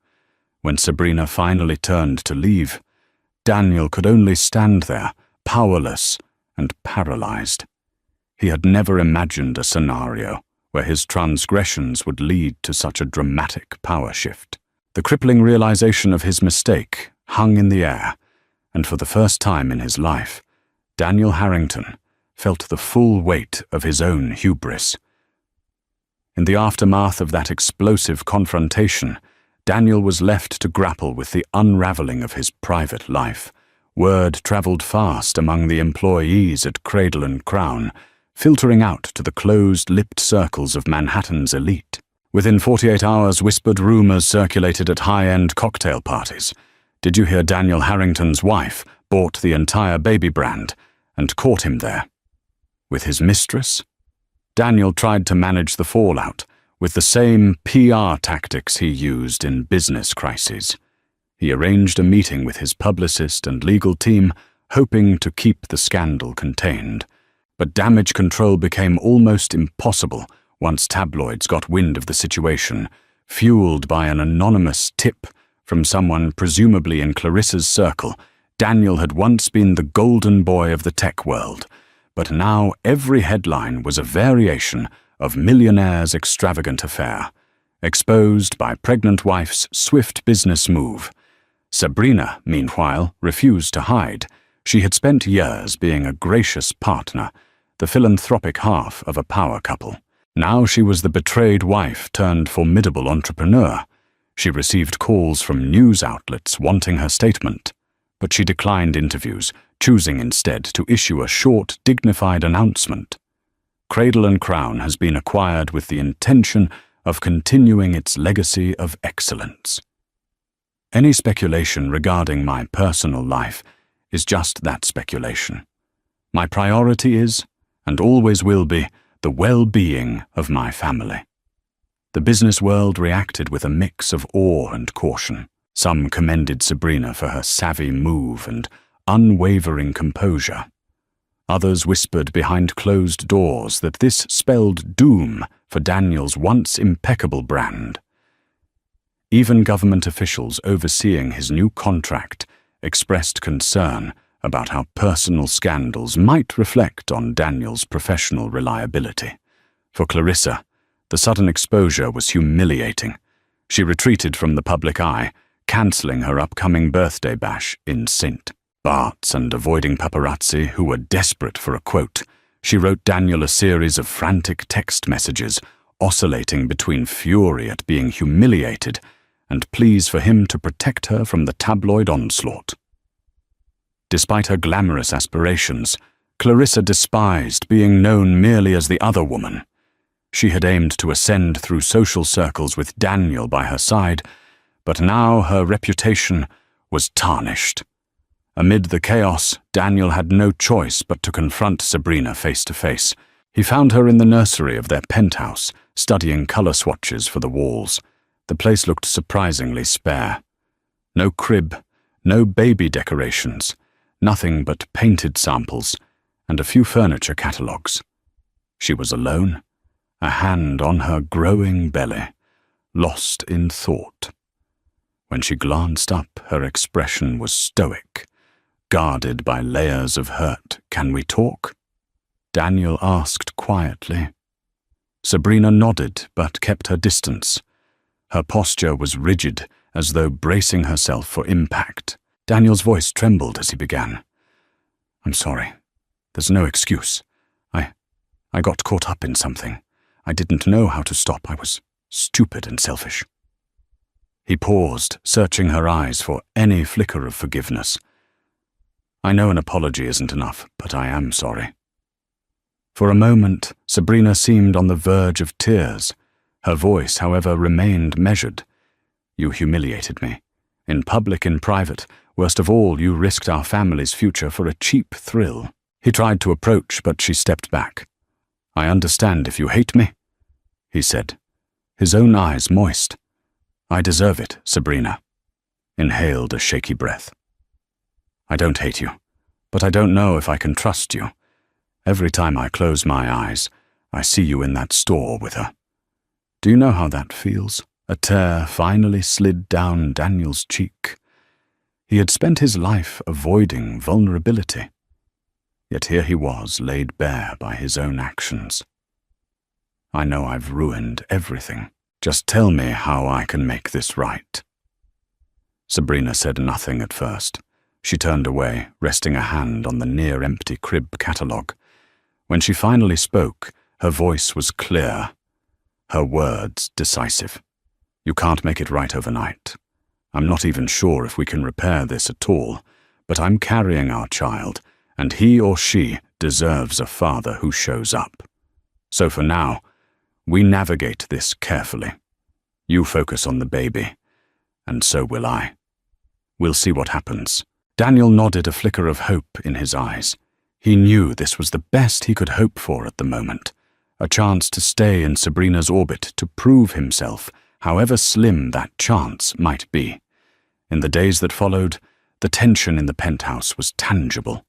When Sabrina finally turned to leave, Daniel could only stand there, powerless and paralyzed. He had never imagined a scenario where his transgressions would lead to such a dramatic power shift. The crippling realization of his mistake hung in the air, and for the first time in his life, Daniel Harrington felt the full weight of his own hubris. In the aftermath of that explosive confrontation, Daniel was left to grapple with the unraveling of his private life. Word traveled fast among the employees at Cradle and Crown, filtering out to the closed-lipped circles of Manhattan's elite. Within 48 hours, whispered rumors circulated at high-end cocktail parties. Did you hear Daniel Harrington's wife bought the entire baby brand and caught him there? With his mistress? Daniel tried to manage the fallout with the same PR tactics he used in business crises. He arranged a meeting with his publicist and legal team, hoping to keep the scandal contained. But damage control became almost impossible once tabloids got wind of the situation, fueled by an anonymous tip from someone presumably in Clarissa's circle. Daniel had once been the golden boy of the tech world, but now every headline was a variation of millionaire's extravagant affair, exposed by pregnant wife's swift business move. Sabrina, meanwhile, refused to hide. She had spent years being a gracious partner, the philanthropic half of a power couple. Now she was the betrayed wife turned formidable entrepreneur. She received calls from news outlets wanting her statement, but she declined interviews, choosing instead to issue a short, dignified announcement. Cradle and Crown has been acquired with the intention of continuing its legacy of excellence. Any speculation regarding my personal life is just that speculation. My priority is, and always will be, the well-being of my family. The business world reacted with a mix of awe and caution. Some commended Sabrina for her savvy move and unwavering composure. Others whispered behind closed doors that this spelled doom for Daniel's once impeccable brand. Even government officials overseeing his new contract expressed concern about how personal scandals might reflect on Daniel's professional reliability. For Clarissa, the sudden exposure was humiliating. She retreated from the public eye, cancelling her upcoming birthday bash in St. Bart's and avoiding paparazzi who were desperate for a quote. She wrote Daniel a series of frantic text messages, oscillating between fury at being humiliated and pleas for him to protect her from the tabloid onslaught. Despite her glamorous aspirations, Clarissa despised being known merely as the other woman. She had aimed to ascend through social circles with Daniel by her side, but now her reputation was tarnished. Amid the chaos, Daniel had no choice but to confront Sabrina face to face. He found her in the nursery of their penthouse, studying color swatches for the walls. The place looked surprisingly spare. No crib, no baby decorations, nothing but painted samples and a few furniture catalogues. She was alone, a hand on her growing belly, lost in thought. When she glanced up, her expression was stoic, guarded by layers of hurt. "Can we talk?" Daniel asked quietly. Sabrina nodded but kept her distance. Her posture was rigid, as though bracing herself for impact. Daniel's voice trembled as he began. "I'm sorry. There's no excuse. I got caught up in something. I didn't know how to stop. I was stupid and selfish." He paused, searching her eyes for any flicker of forgiveness. "I know an apology isn't enough, but I am sorry." For a moment, Sabrina seemed on the verge of tears. Her voice, however, remained measured. "You humiliated me. In public, in private. Worst of all, you risked our family's future for a cheap thrill." He tried to approach, but she stepped back. "I understand if you hate me," he said, his own eyes moist. "I deserve it," Sabrina inhaled a shaky breath. "I don't hate you, but I don't know if I can trust you. Every time I close my eyes, I see you in that store with her. Do you know how that feels?" A tear finally slid down Daniel's cheek. He had spent his life avoiding vulnerability. Yet here he was, laid bare by his own actions. "I know I've ruined everything. Just tell me how I can make this right." Sabrina said nothing at first. She turned away, resting a hand on the near-empty crib catalogue. When she finally spoke, her voice was clear, her words decisive. "You can't make it right overnight. I'm not even sure if we can repair this at all, but I'm carrying our child, and he or she deserves a father who shows up. So for now, we navigate this carefully. You focus on the baby, and so will I. We'll see what happens." Daniel nodded, a flicker of hope in his eyes. He knew this was the best he could hope for at the moment, a chance to stay in Sabrina's orbit, to prove himself, however slim that chance might be. In the days that followed, the tension in the penthouse was tangible.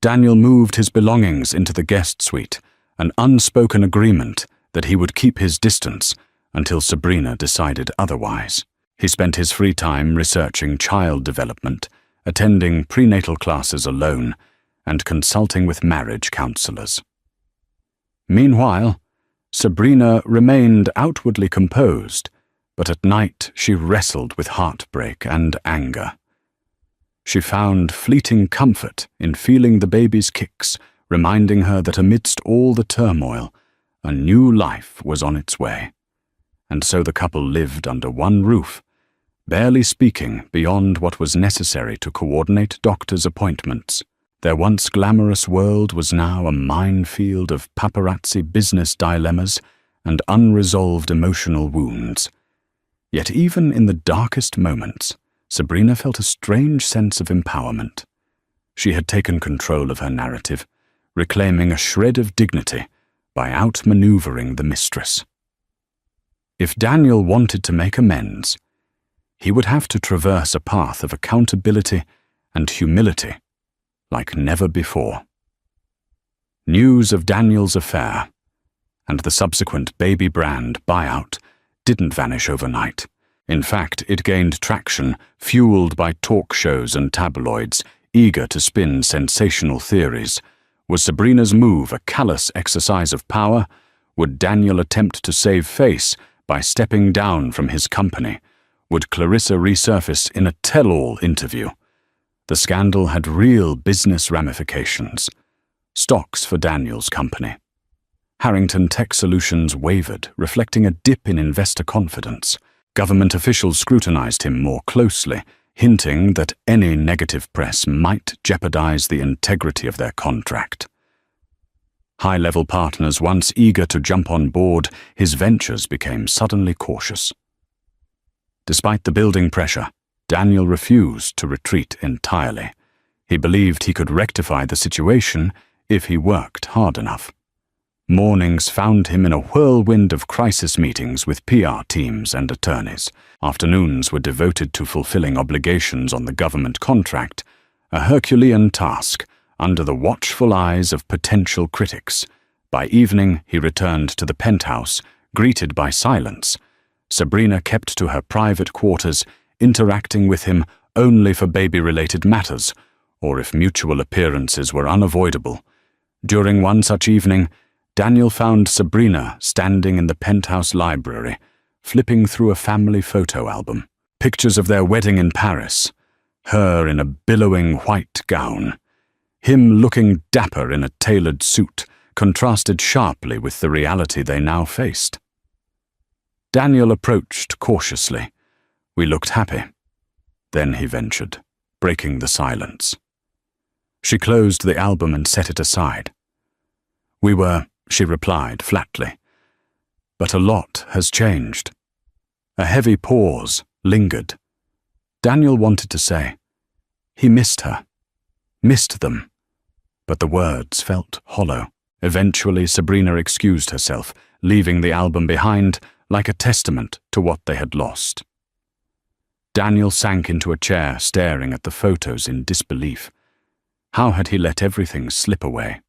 Daniel moved his belongings into the guest suite, an unspoken agreement that he would keep his distance until Sabrina decided otherwise. He spent his free time researching child development, attending prenatal classes alone, and consulting with marriage counselors. Meanwhile, Sabrina remained outwardly composed, but at night she wrestled with heartbreak and anger. She found fleeting comfort in feeling the baby's kicks, reminding her that amidst all the turmoil, a new life was on its way. And so the couple lived under one roof, barely speaking beyond what was necessary to coordinate doctors' appointments. Their once glamorous world was now a minefield of paparazzi business dilemmas and unresolved emotional wounds. Yet even in the darkest moments, Sabrina felt a strange sense of empowerment. She had taken control of her narrative, reclaiming a shred of dignity by outmaneuvering the mistress. If Daniel wanted to make amends, he would have to traverse a path of accountability and humility like never before. News of Daniel's affair and the subsequent baby brand buyout didn't vanish overnight. In fact, it gained traction, fueled by talk shows and tabloids eager to spin sensational theories. Was Sabrina's move a callous exercise of power? Would Daniel attempt to save face by stepping down from his company? Would Clarissa resurface in a tell-all interview? The scandal had real business ramifications. Stocks for Daniel's company. Harrington Tech Solutions wavered, reflecting a dip in investor confidence. Government officials scrutinized him more closely, hinting that any negative press might jeopardize the integrity of their contract. High-level partners once eager to jump on board, his ventures became suddenly cautious. Despite the building pressure, Daniel refused to retreat entirely. He believed he could rectify the situation if he worked hard enough. Mornings found him in a whirlwind of crisis meetings with PR teams and attorneys. Afternoons were devoted to fulfilling obligations on the government contract, a Herculean task under the watchful eyes of potential critics. By evening, he returned to the penthouse, greeted by silence. Sabrina kept to her private quarters, interacting with him only for baby-related matters, or if mutual appearances were unavoidable. During one such evening, Daniel found Sabrina standing in the penthouse library, flipping through a family photo album. Pictures of their wedding in Paris, her in a billowing white gown. Him looking dapper in a tailored suit, contrasted sharply with the reality they now faced. Daniel approached cautiously. "We looked happy." Then he ventured, breaking the silence. She closed the album and set it aside. "We were," she replied flatly. "But a lot has changed." A heavy pause lingered. Daniel wanted to say, he missed her, missed them, but the words felt hollow. Eventually, Sabrina excused herself, leaving the album behind like a testament to what they had lost. Daniel sank into a chair, staring at the photos in disbelief. How had he let everything slip away?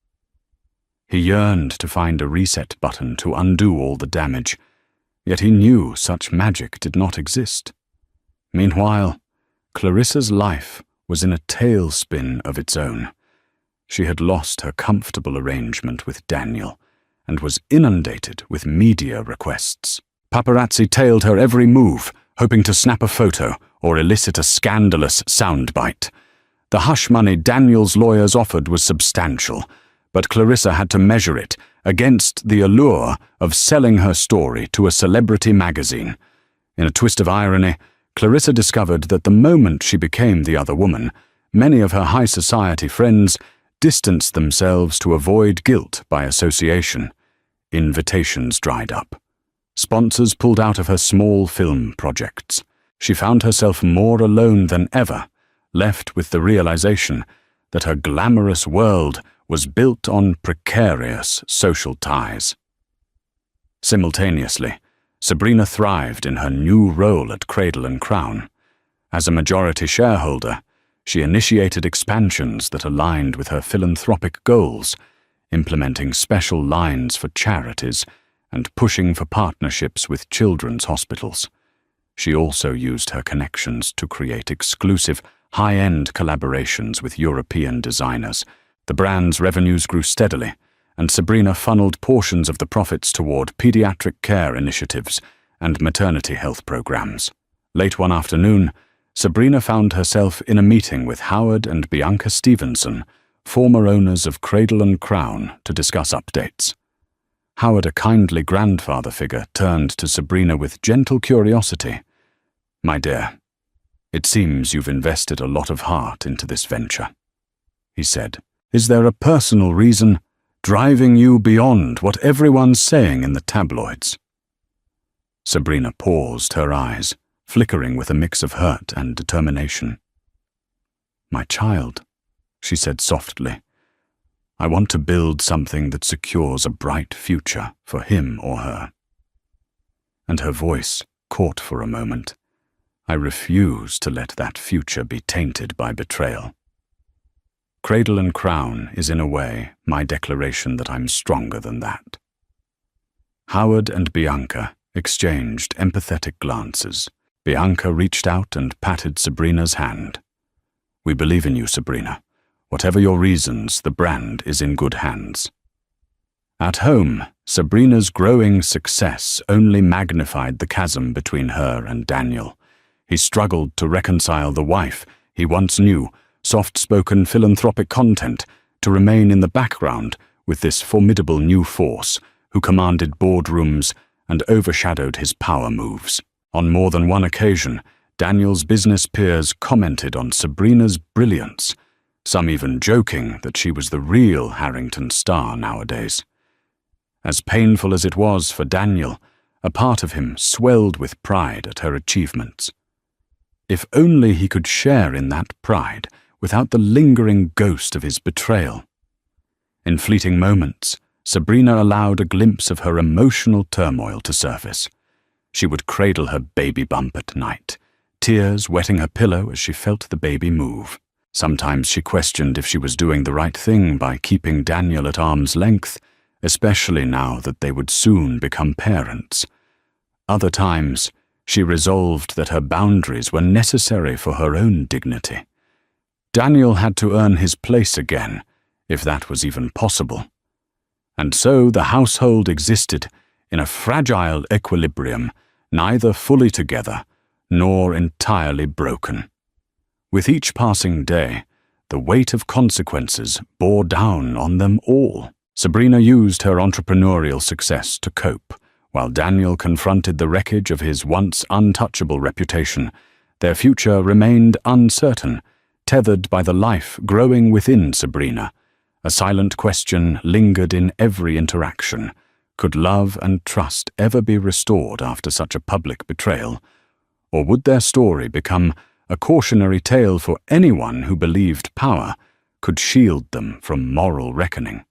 He yearned to find a reset button to undo all the damage, yet he knew such magic did not exist. Meanwhile, Clarissa's life was in a tailspin of its own. She had lost her comfortable arrangement with Daniel and was inundated with media requests. Paparazzi tailed her every move, hoping to snap a photo or elicit a scandalous soundbite. The hush money Daniel's lawyers offered was substantial, but Clarissa had to measure it against the allure of selling her story to a celebrity magazine. In a twist of irony, Clarissa discovered that the moment she became the other woman, many of her high society friends distanced themselves to avoid guilt by association. Invitations dried up. Sponsors pulled out of her small film projects. She found herself more alone than ever, left with the realization that her glamorous world was built on precarious social ties. Simultaneously, Sabrina thrived in her new role at Cradle & Crown. As a majority shareholder, she initiated expansions that aligned with her philanthropic goals, implementing special lines for charities and pushing for partnerships with children's hospitals. She also used her connections to create exclusive, high-end collaborations with European designers. The brand's revenues grew steadily, and Sabrina funneled portions of the profits toward pediatric care initiatives and maternity health programs. Late one afternoon, Sabrina found herself in a meeting with Howard and Bianca Stevenson, former owners of Cradle & Crown, to discuss updates. Howard, a kindly grandfather figure, turned to Sabrina with gentle curiosity. "My dear, it seems you've invested a lot of heart into this venture," he said. "Is there a personal reason driving you beyond what everyone's saying in the tabloids?" Sabrina paused, her eyes flickering with a mix of hurt and determination. "My child," she said softly, I want to build something that secures a bright future for him or her." And her voice caught for a moment. I refuse to let that future be tainted by betrayal. Cradle and crown is in a way my declaration that I'm stronger than that. Howard and Bianca exchanged empathetic glances. Bianca reached out and patted Sabrina's hand. "We believe in you, Sabrina. Whatever your reasons, the brand is in good hands." At home, Sabrina's growing success only magnified the chasm between her and Daniel. He struggled to reconcile the wife he once knew, soft-spoken philanthropic content, to remain in the background with this formidable new force who commanded boardrooms and overshadowed his power moves. On more than one occasion, Daniel's business peers commented on Sabrina's brilliance, some even joking that she was the real Harrington star nowadays. As painful as it was for Daniel, a part of him swelled with pride at her achievements. If only he could share in that pride without the lingering ghost of his betrayal. In fleeting moments, Sabrina allowed a glimpse of her emotional turmoil to surface. She would cradle her baby bump at night, tears wetting her pillow as she felt the baby move. Sometimes she questioned if she was doing the right thing by keeping Daniel at arm's length, especially now that they would soon become parents. Other times, she resolved that her boundaries were necessary for her own dignity. Daniel had to earn his place again, if that was even possible. And so the household existed in a fragile equilibrium, neither fully together nor entirely broken. With each passing day, the weight of consequences bore down on them all. Sabrina used her entrepreneurial success to cope, while Daniel confronted the wreckage of his once untouchable reputation. Their future remained uncertain, tethered by the life growing within Sabrina. A silent question lingered in every interaction. Could love and trust ever be restored after such a public betrayal? Or would their story become a cautionary tale for anyone who believed power could shield them from moral reckoning?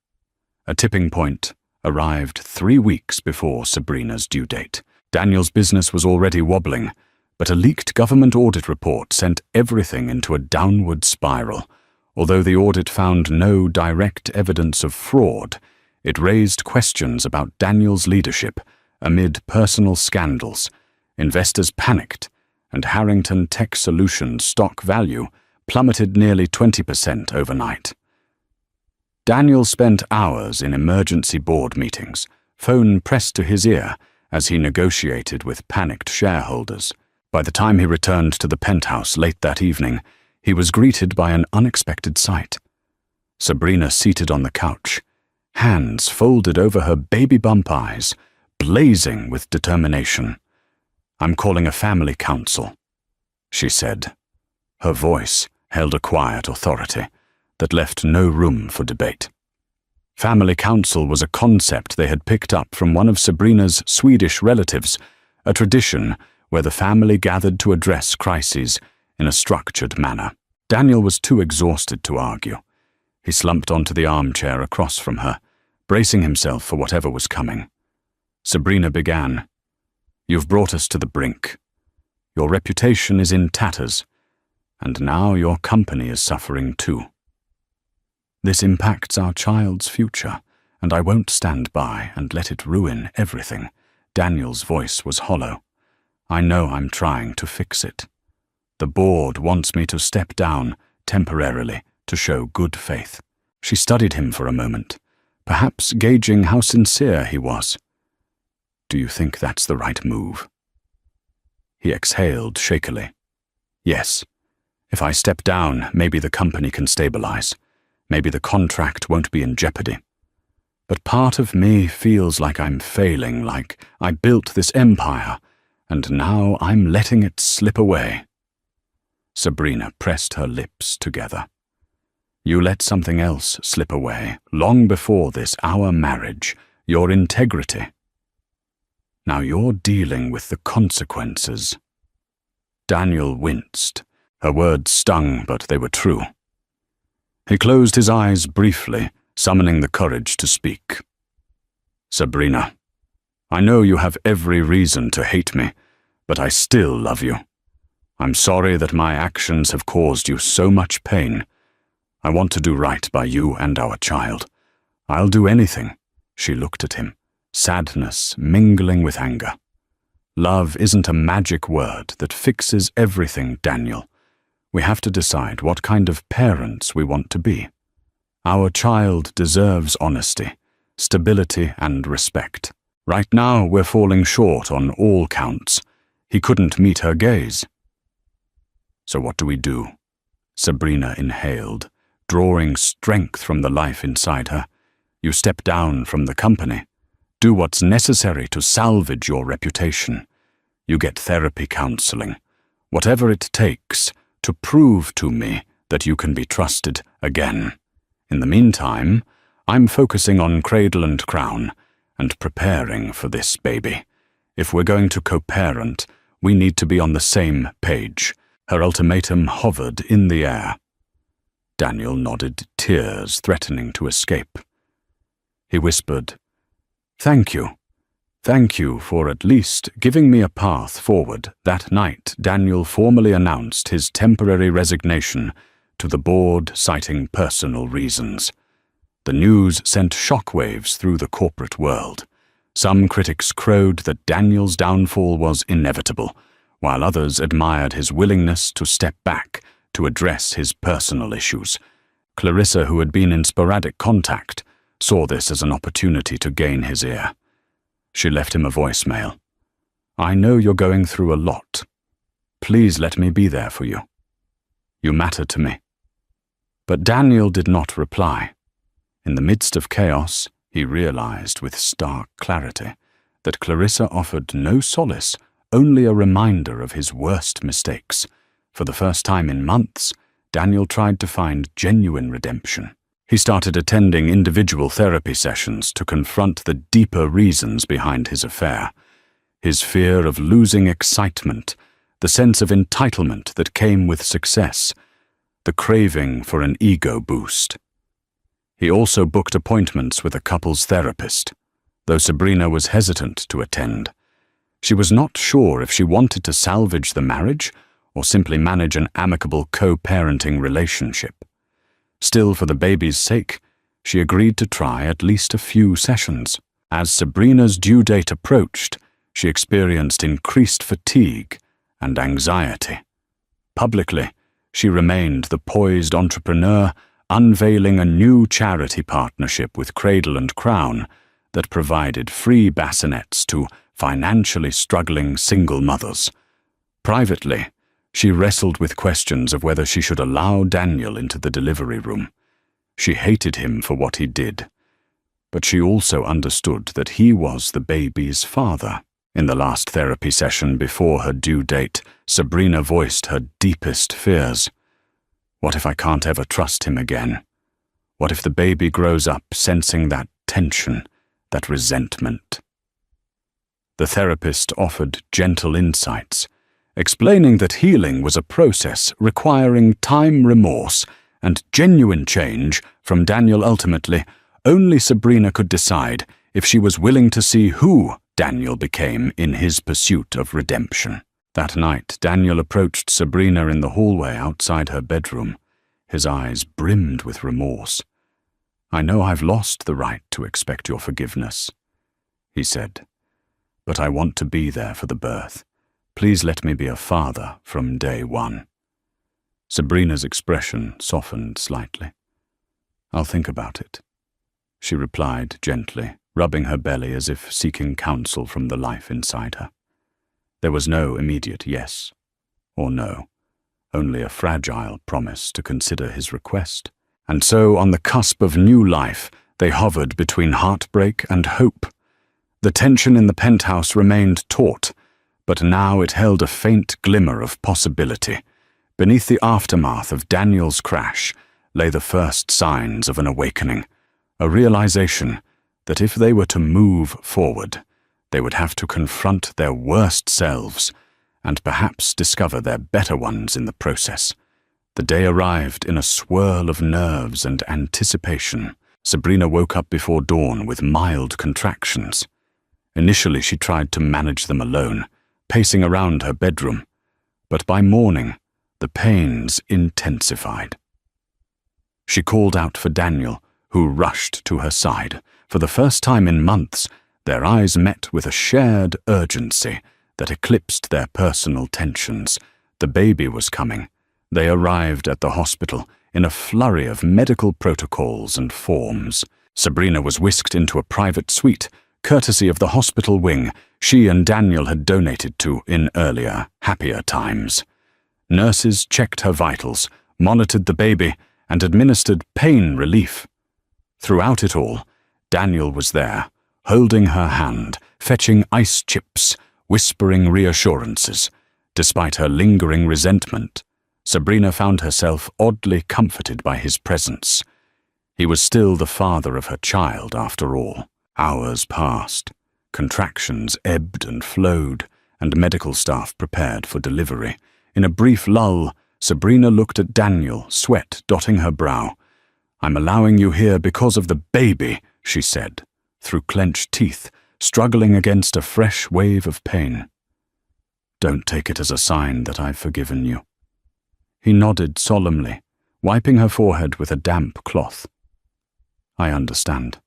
A tipping point arrived 3 weeks before Sabrina's due date. Daniel's business was already wobbling, but a leaked government audit report sent everything into a downward spiral. Although the audit found no direct evidence of fraud, it raised questions about Daniel's leadership amid personal scandals. Investors panicked, and Harrington Tech Solutions stock value plummeted nearly 20% overnight. Daniel spent hours in emergency board meetings, phone pressed to his ear as he negotiated with panicked shareholders. By the time he returned to the penthouse late that evening, he was greeted by an unexpected sight. Sabrina seated on the couch, hands folded over her baby bump eyes, blazing with determination. "I'm calling a family council," she said. Her voice held a quiet authority that left no room for debate. Family council was a concept they had picked up from one of Sabrina's Swedish relatives, a tradition where the family gathered to address crises in a structured manner. Daniel was too exhausted to argue. He slumped onto the armchair across from her, bracing himself for whatever was coming. Sabrina began. "You've brought us to the brink. Your reputation is in tatters, and now your company is suffering too. This impacts our child's future, and I won't stand by and let it ruin everything." Daniel's voice was hollow. "I know I'm trying to fix it. The board wants me to step down temporarily to show good faith." She studied him for a moment, perhaps gauging how sincere he was. "Do you think that's the right move?" He exhaled shakily. "Yes. If I step down, maybe the company can stabilize. Maybe the contract won't be in jeopardy. But part of me feels like I'm failing, like I built this empire, and now I'm letting it slip away." Sabrina pressed her lips together. "You let something else slip away, long before this, our marriage, your integrity. Now you're dealing with the consequences." Daniel winced. Her words stung, but they were true. He closed his eyes briefly, summoning the courage to speak. "Sabrina, I know you have every reason to hate me, but I still love you. I'm sorry that my actions have caused you so much pain. I want to do right by you and our child. I'll do anything." She looked at him, sadness mingling with anger. "Love isn't a magic word that fixes everything, Daniel. We have to decide what kind of parents we want to be. Our child deserves honesty, stability, and respect. Right now, we're falling short on all counts. He couldn't meet her gaze." "So what do we do?" Sabrina inhaled, drawing strength from the life inside her. "You step down from the company. Do what's necessary to salvage your reputation. You get therapy counseling, whatever it takes to prove to me that you can be trusted again. In the meantime, I'm focusing on Cradle and Crown and preparing for this baby. If we're going to co-parent, we need to be on the same page." Her ultimatum hovered in the air. Daniel nodded, tears threatening to escape. He whispered, "Thank you. Thank you for at least giving me a path forward." That night, Daniel formally announced his temporary resignation to the board, citing personal reasons. The news sent shockwaves through the corporate world. Some critics crowed that Daniel's downfall was inevitable, while others admired his willingness to step back to address his personal issues. Clarissa, who had been in sporadic contact, saw this as an opportunity to gain his ear. She left him a voicemail. "I know you're going through a lot. Please let me be there for you. You matter to me." But Daniel did not reply. In the midst of chaos, he realized with stark clarity that Clarissa offered no solace, only a reminder of his worst mistakes. For the first time in months, Daniel tried to find genuine redemption. He started attending individual therapy sessions to confront the deeper reasons behind his affair. His fear of losing excitement, the sense of entitlement that came with success, the craving for an ego boost. He also booked appointments with a couples therapist, though Sabrina was hesitant to attend. She was not sure if she wanted to salvage the marriage or simply manage an amicable co-parenting relationship. Still, for the baby's sake, she agreed to try at least a few sessions. As Sabrina's due date approached, she experienced increased fatigue and anxiety. Publicly, she remained the poised entrepreneur, unveiling a new charity partnership with Cradle and Crown that provided free bassinets to financially struggling single mothers. Privately, she wrestled with questions of whether she should allow Daniel into the delivery room. She hated him for what he did, but she also understood that he was the baby's father. In the last therapy session before her due date, Sabrina voiced her deepest fears. What if I can't ever trust him again? What if the baby grows up sensing that tension, that resentment? The therapist offered gentle insights, explaining that healing was a process requiring time, remorse, and genuine change from Daniel. Ultimately, only Sabrina could decide if she was willing to see who Daniel became in his pursuit of redemption. That night, Daniel approached Sabrina in the hallway outside her bedroom. His eyes brimmed with remorse. "I know I've lost the right to expect your forgiveness," he said, "but I want to be there for the birth. Please let me be a father from day one." Sabrina's expression softened slightly. "I'll think about it," she replied gently, rubbing her belly as if seeking counsel from the life inside her. There was no immediate yes or no, only a fragile promise to consider his request. And so, on the cusp of new life, they hovered between heartbreak and hope. The tension in the penthouse remained taut, but now it held a faint glimmer of possibility. Beneath the aftermath of Daniel's crash lay the first signs of an awakening, a realization that if they were to move forward, they would have to confront their worst selves and perhaps discover their better ones in the process. The day arrived in a swirl of nerves and anticipation. Sabrina woke up before dawn with mild contractions. Initially, she tried to manage them alone, pacing around her bedroom, but by morning, the pains intensified. She called out for Daniel, who rushed to her side. For the first time in months, their eyes met with a shared urgency that eclipsed their personal tensions. The baby was coming. They arrived at the hospital in a flurry of medical protocols and forms. Sabrina was whisked into a private suite, courtesy of the hospital wing she and Daniel had donated to in earlier, happier times. Nurses checked her vitals, monitored the baby, and administered pain relief. Throughout it all, Daniel was there, holding her hand, fetching ice chips, whispering reassurances. Despite her lingering resentment, Sabrina found herself oddly comforted by his presence. He was still the father of her child, after all. Hours passed. Contractions ebbed and flowed, and medical staff prepared for delivery. In a brief lull, Sabrina looked at Daniel, sweat dotting her brow. "I'm allowing you here because of the baby," she said, through clenched teeth, struggling against a fresh wave of pain. "Don't take it as a sign that I've forgiven you." He nodded solemnly, wiping her forehead with a damp cloth. "I understand.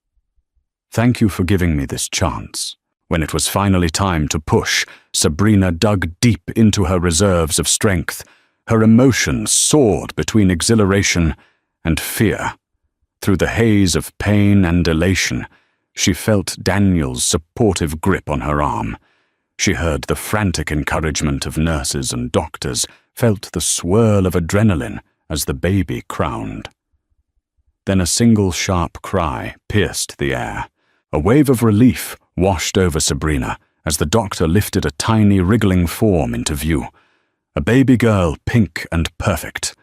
Thank you for giving me this chance." When it was finally time to push, Sabrina dug deep into her reserves of strength. Her emotions soared between exhilaration and fear. Through the haze of pain and elation, she felt Daniel's supportive grip on her arm. She heard the frantic encouragement of nurses and doctors, felt the swirl of adrenaline as the baby crowned. Then a single sharp cry pierced the air. A wave of relief washed over Sabrina as the doctor lifted a tiny wriggling form into view. A baby girl, pink and perfect.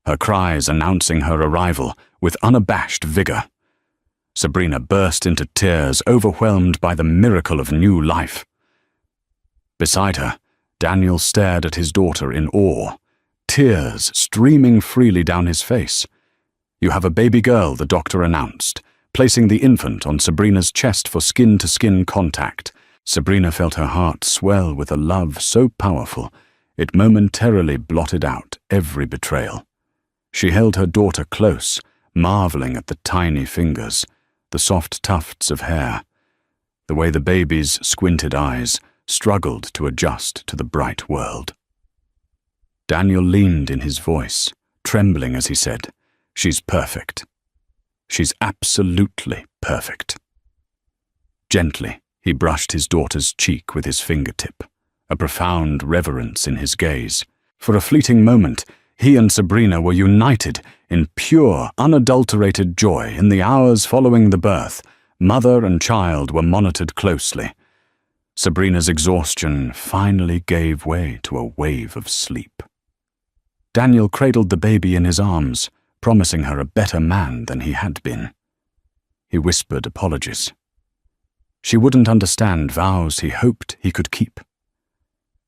Her cries announcing her arrival with unabashed vigor. Sabrina burst into tears, overwhelmed by the miracle of new life. Beside her, Daniel stared at his daughter in awe, tears streaming freely down his face. "You have a baby girl," the doctor announced, placing the infant on Sabrina's chest for skin-to-skin contact. Sabrina felt her heart swell with a love so powerful, it momentarily blotted out every betrayal. She held her daughter close, marveling at the tiny fingers, the soft tufts of hair, the way the baby's squinted eyes struggled to adjust to the bright world. Daniel leaned in his voice, trembling as he said, "She's perfect. She's absolutely perfect." Gently, he brushed his daughter's cheek with his fingertip, a profound reverence in his gaze. For a fleeting moment, he and Sabrina were united in pure, unadulterated joy. In the hours following the birth, mother and child were monitored closely. Sabrina's exhaustion finally gave way to a wave of sleep. Daniel cradled the baby in his arms, promising her a better man than he had been. He whispered apologies. She wouldn't understand vows he hoped he could keep.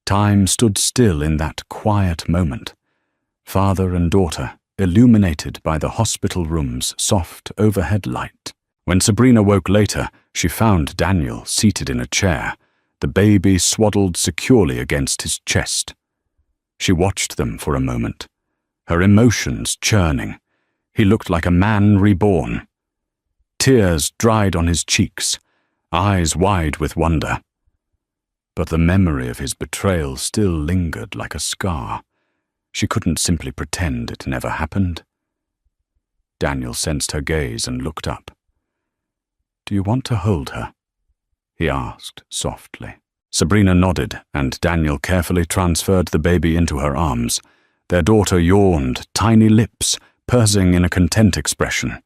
Time stood still in that quiet moment, father and daughter illuminated by the hospital room's soft overhead light. When Sabrina woke later, she found Daniel seated in a chair, the baby swaddled securely against his chest. She watched them for a moment, her emotions churning. He looked like a man reborn. Tears dried on his cheeks, eyes wide with wonder. But the memory of his betrayal still lingered like a scar. She couldn't simply pretend it never happened. Daniel sensed her gaze and looked up. "Do you want to hold her?" he asked softly. Sabrina nodded, and Daniel carefully transferred the baby into her arms. Their daughter yawned, tiny lips pursing in a content expression.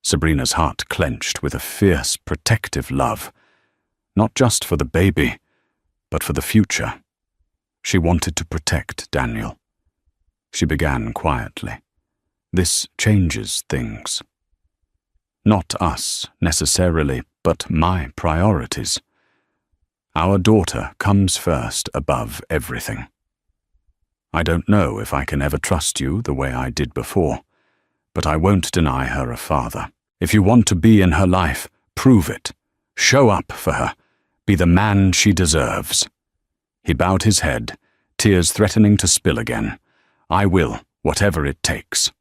Sabrina's heart clenched with a fierce, protective love, not just for the baby, but for the future. She wanted to protect Daniel. She began quietly. "This changes things. Not us, necessarily, but my priorities. Our daughter comes first above everything. I don't know if I can ever trust you the way I did before, but I won't deny her a father. If you want to be in her life, prove it. Show up for her. Be the man she deserves." He bowed his head, tears threatening to spill again. "I will, whatever it takes."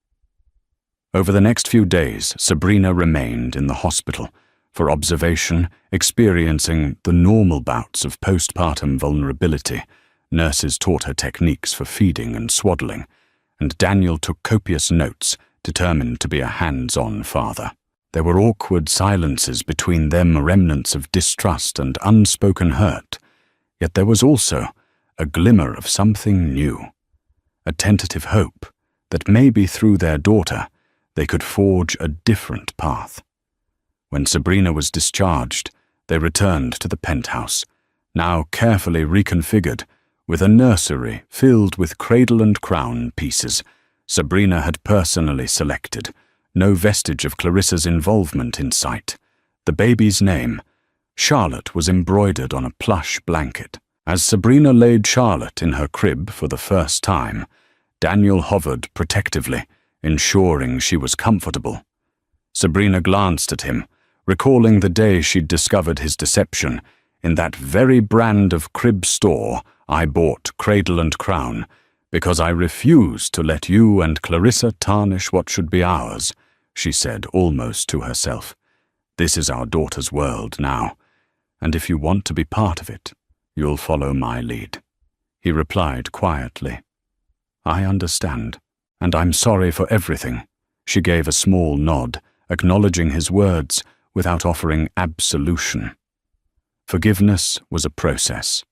Over the next few days, Sabrina remained in the hospital for observation, experiencing the normal bouts of postpartum vulnerability. Nurses taught her techniques for feeding and swaddling, and Daniel took copious notes, determined to be a hands-on father. There were awkward silences between them, remnants of distrust and unspoken hurt, yet there was also a glimmer of something new, a tentative hope that maybe through their daughter they could forge a different path. When Sabrina was discharged, they returned to the penthouse, now carefully reconfigured, with a nursery filled with cradle and crown pieces Sabrina had personally selected, no vestige of Clarissa's involvement in sight. The baby's name, Charlotte, was embroidered on a plush blanket. As Sabrina laid Charlotte in her crib for the first time, Daniel hovered protectively, ensuring she was comfortable. Sabrina glanced at him, recalling the day she'd discovered his deception. "In that very brand of crib store, I bought Cradle and Crown, because I refused to let you and Clarissa tarnish what should be ours," she said almost to herself. "This is our daughter's world now, and if you want to be part of it, you'll follow my lead." He replied quietly, "I understand, and I'm sorry for everything." She gave a small nod, acknowledging his words without offering absolution. Forgiveness was a process,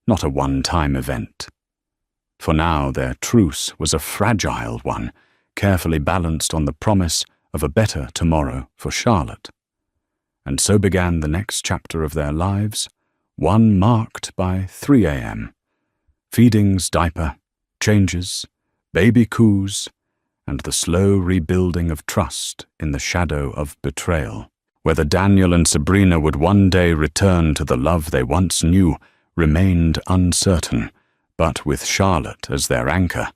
not a one-time event. For now, their truce was a fragile one, carefully balanced on the promise of a better tomorrow for Charlotte. And so began the next chapter of their lives, one marked by 3 a.m. Feedings, diaper, changes, baby coos, and the slow rebuilding of trust in the shadow of betrayal. Whether Daniel and Sabrina would one day return to the love they once knew remained uncertain, but with Charlotte as their anchor,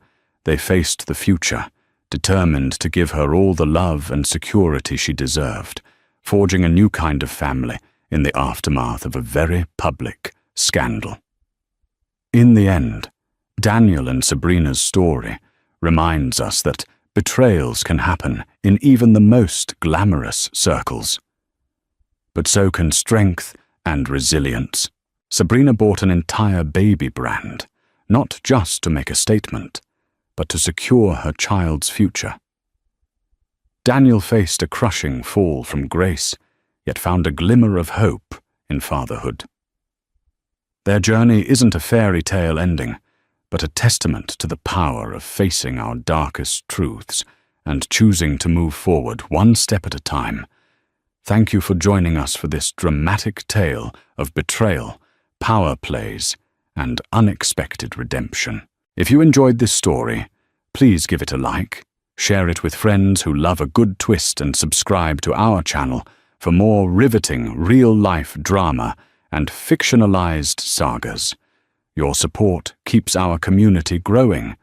they faced the future, determined to give her all the love and security she deserved, forging a new kind of family in the aftermath of a very public scandal. In the end, Daniel and Sabrina's story reminds us that betrayals can happen in even the most glamorous circles. But so can strength and resilience. Sabrina bought an entire baby brand, not just to make a statement, but to secure her child's future. Daniel faced a crushing fall from grace, yet found a glimmer of hope in fatherhood. Their journey isn't a fairy tale ending, but a testament to the power of facing our darkest truths and choosing to move forward one step at a time. Thank you for joining us for this dramatic tale of betrayal, power plays, and unexpected redemption. If you enjoyed this story, please give it a like, share it with friends who love a good twist, and subscribe to our channel for more riveting real-life drama and fictionalized sagas. Your support keeps our community growing,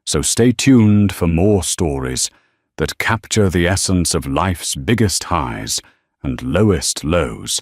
so stay tuned for more stories that capture the essence of life's biggest highs and lowest lows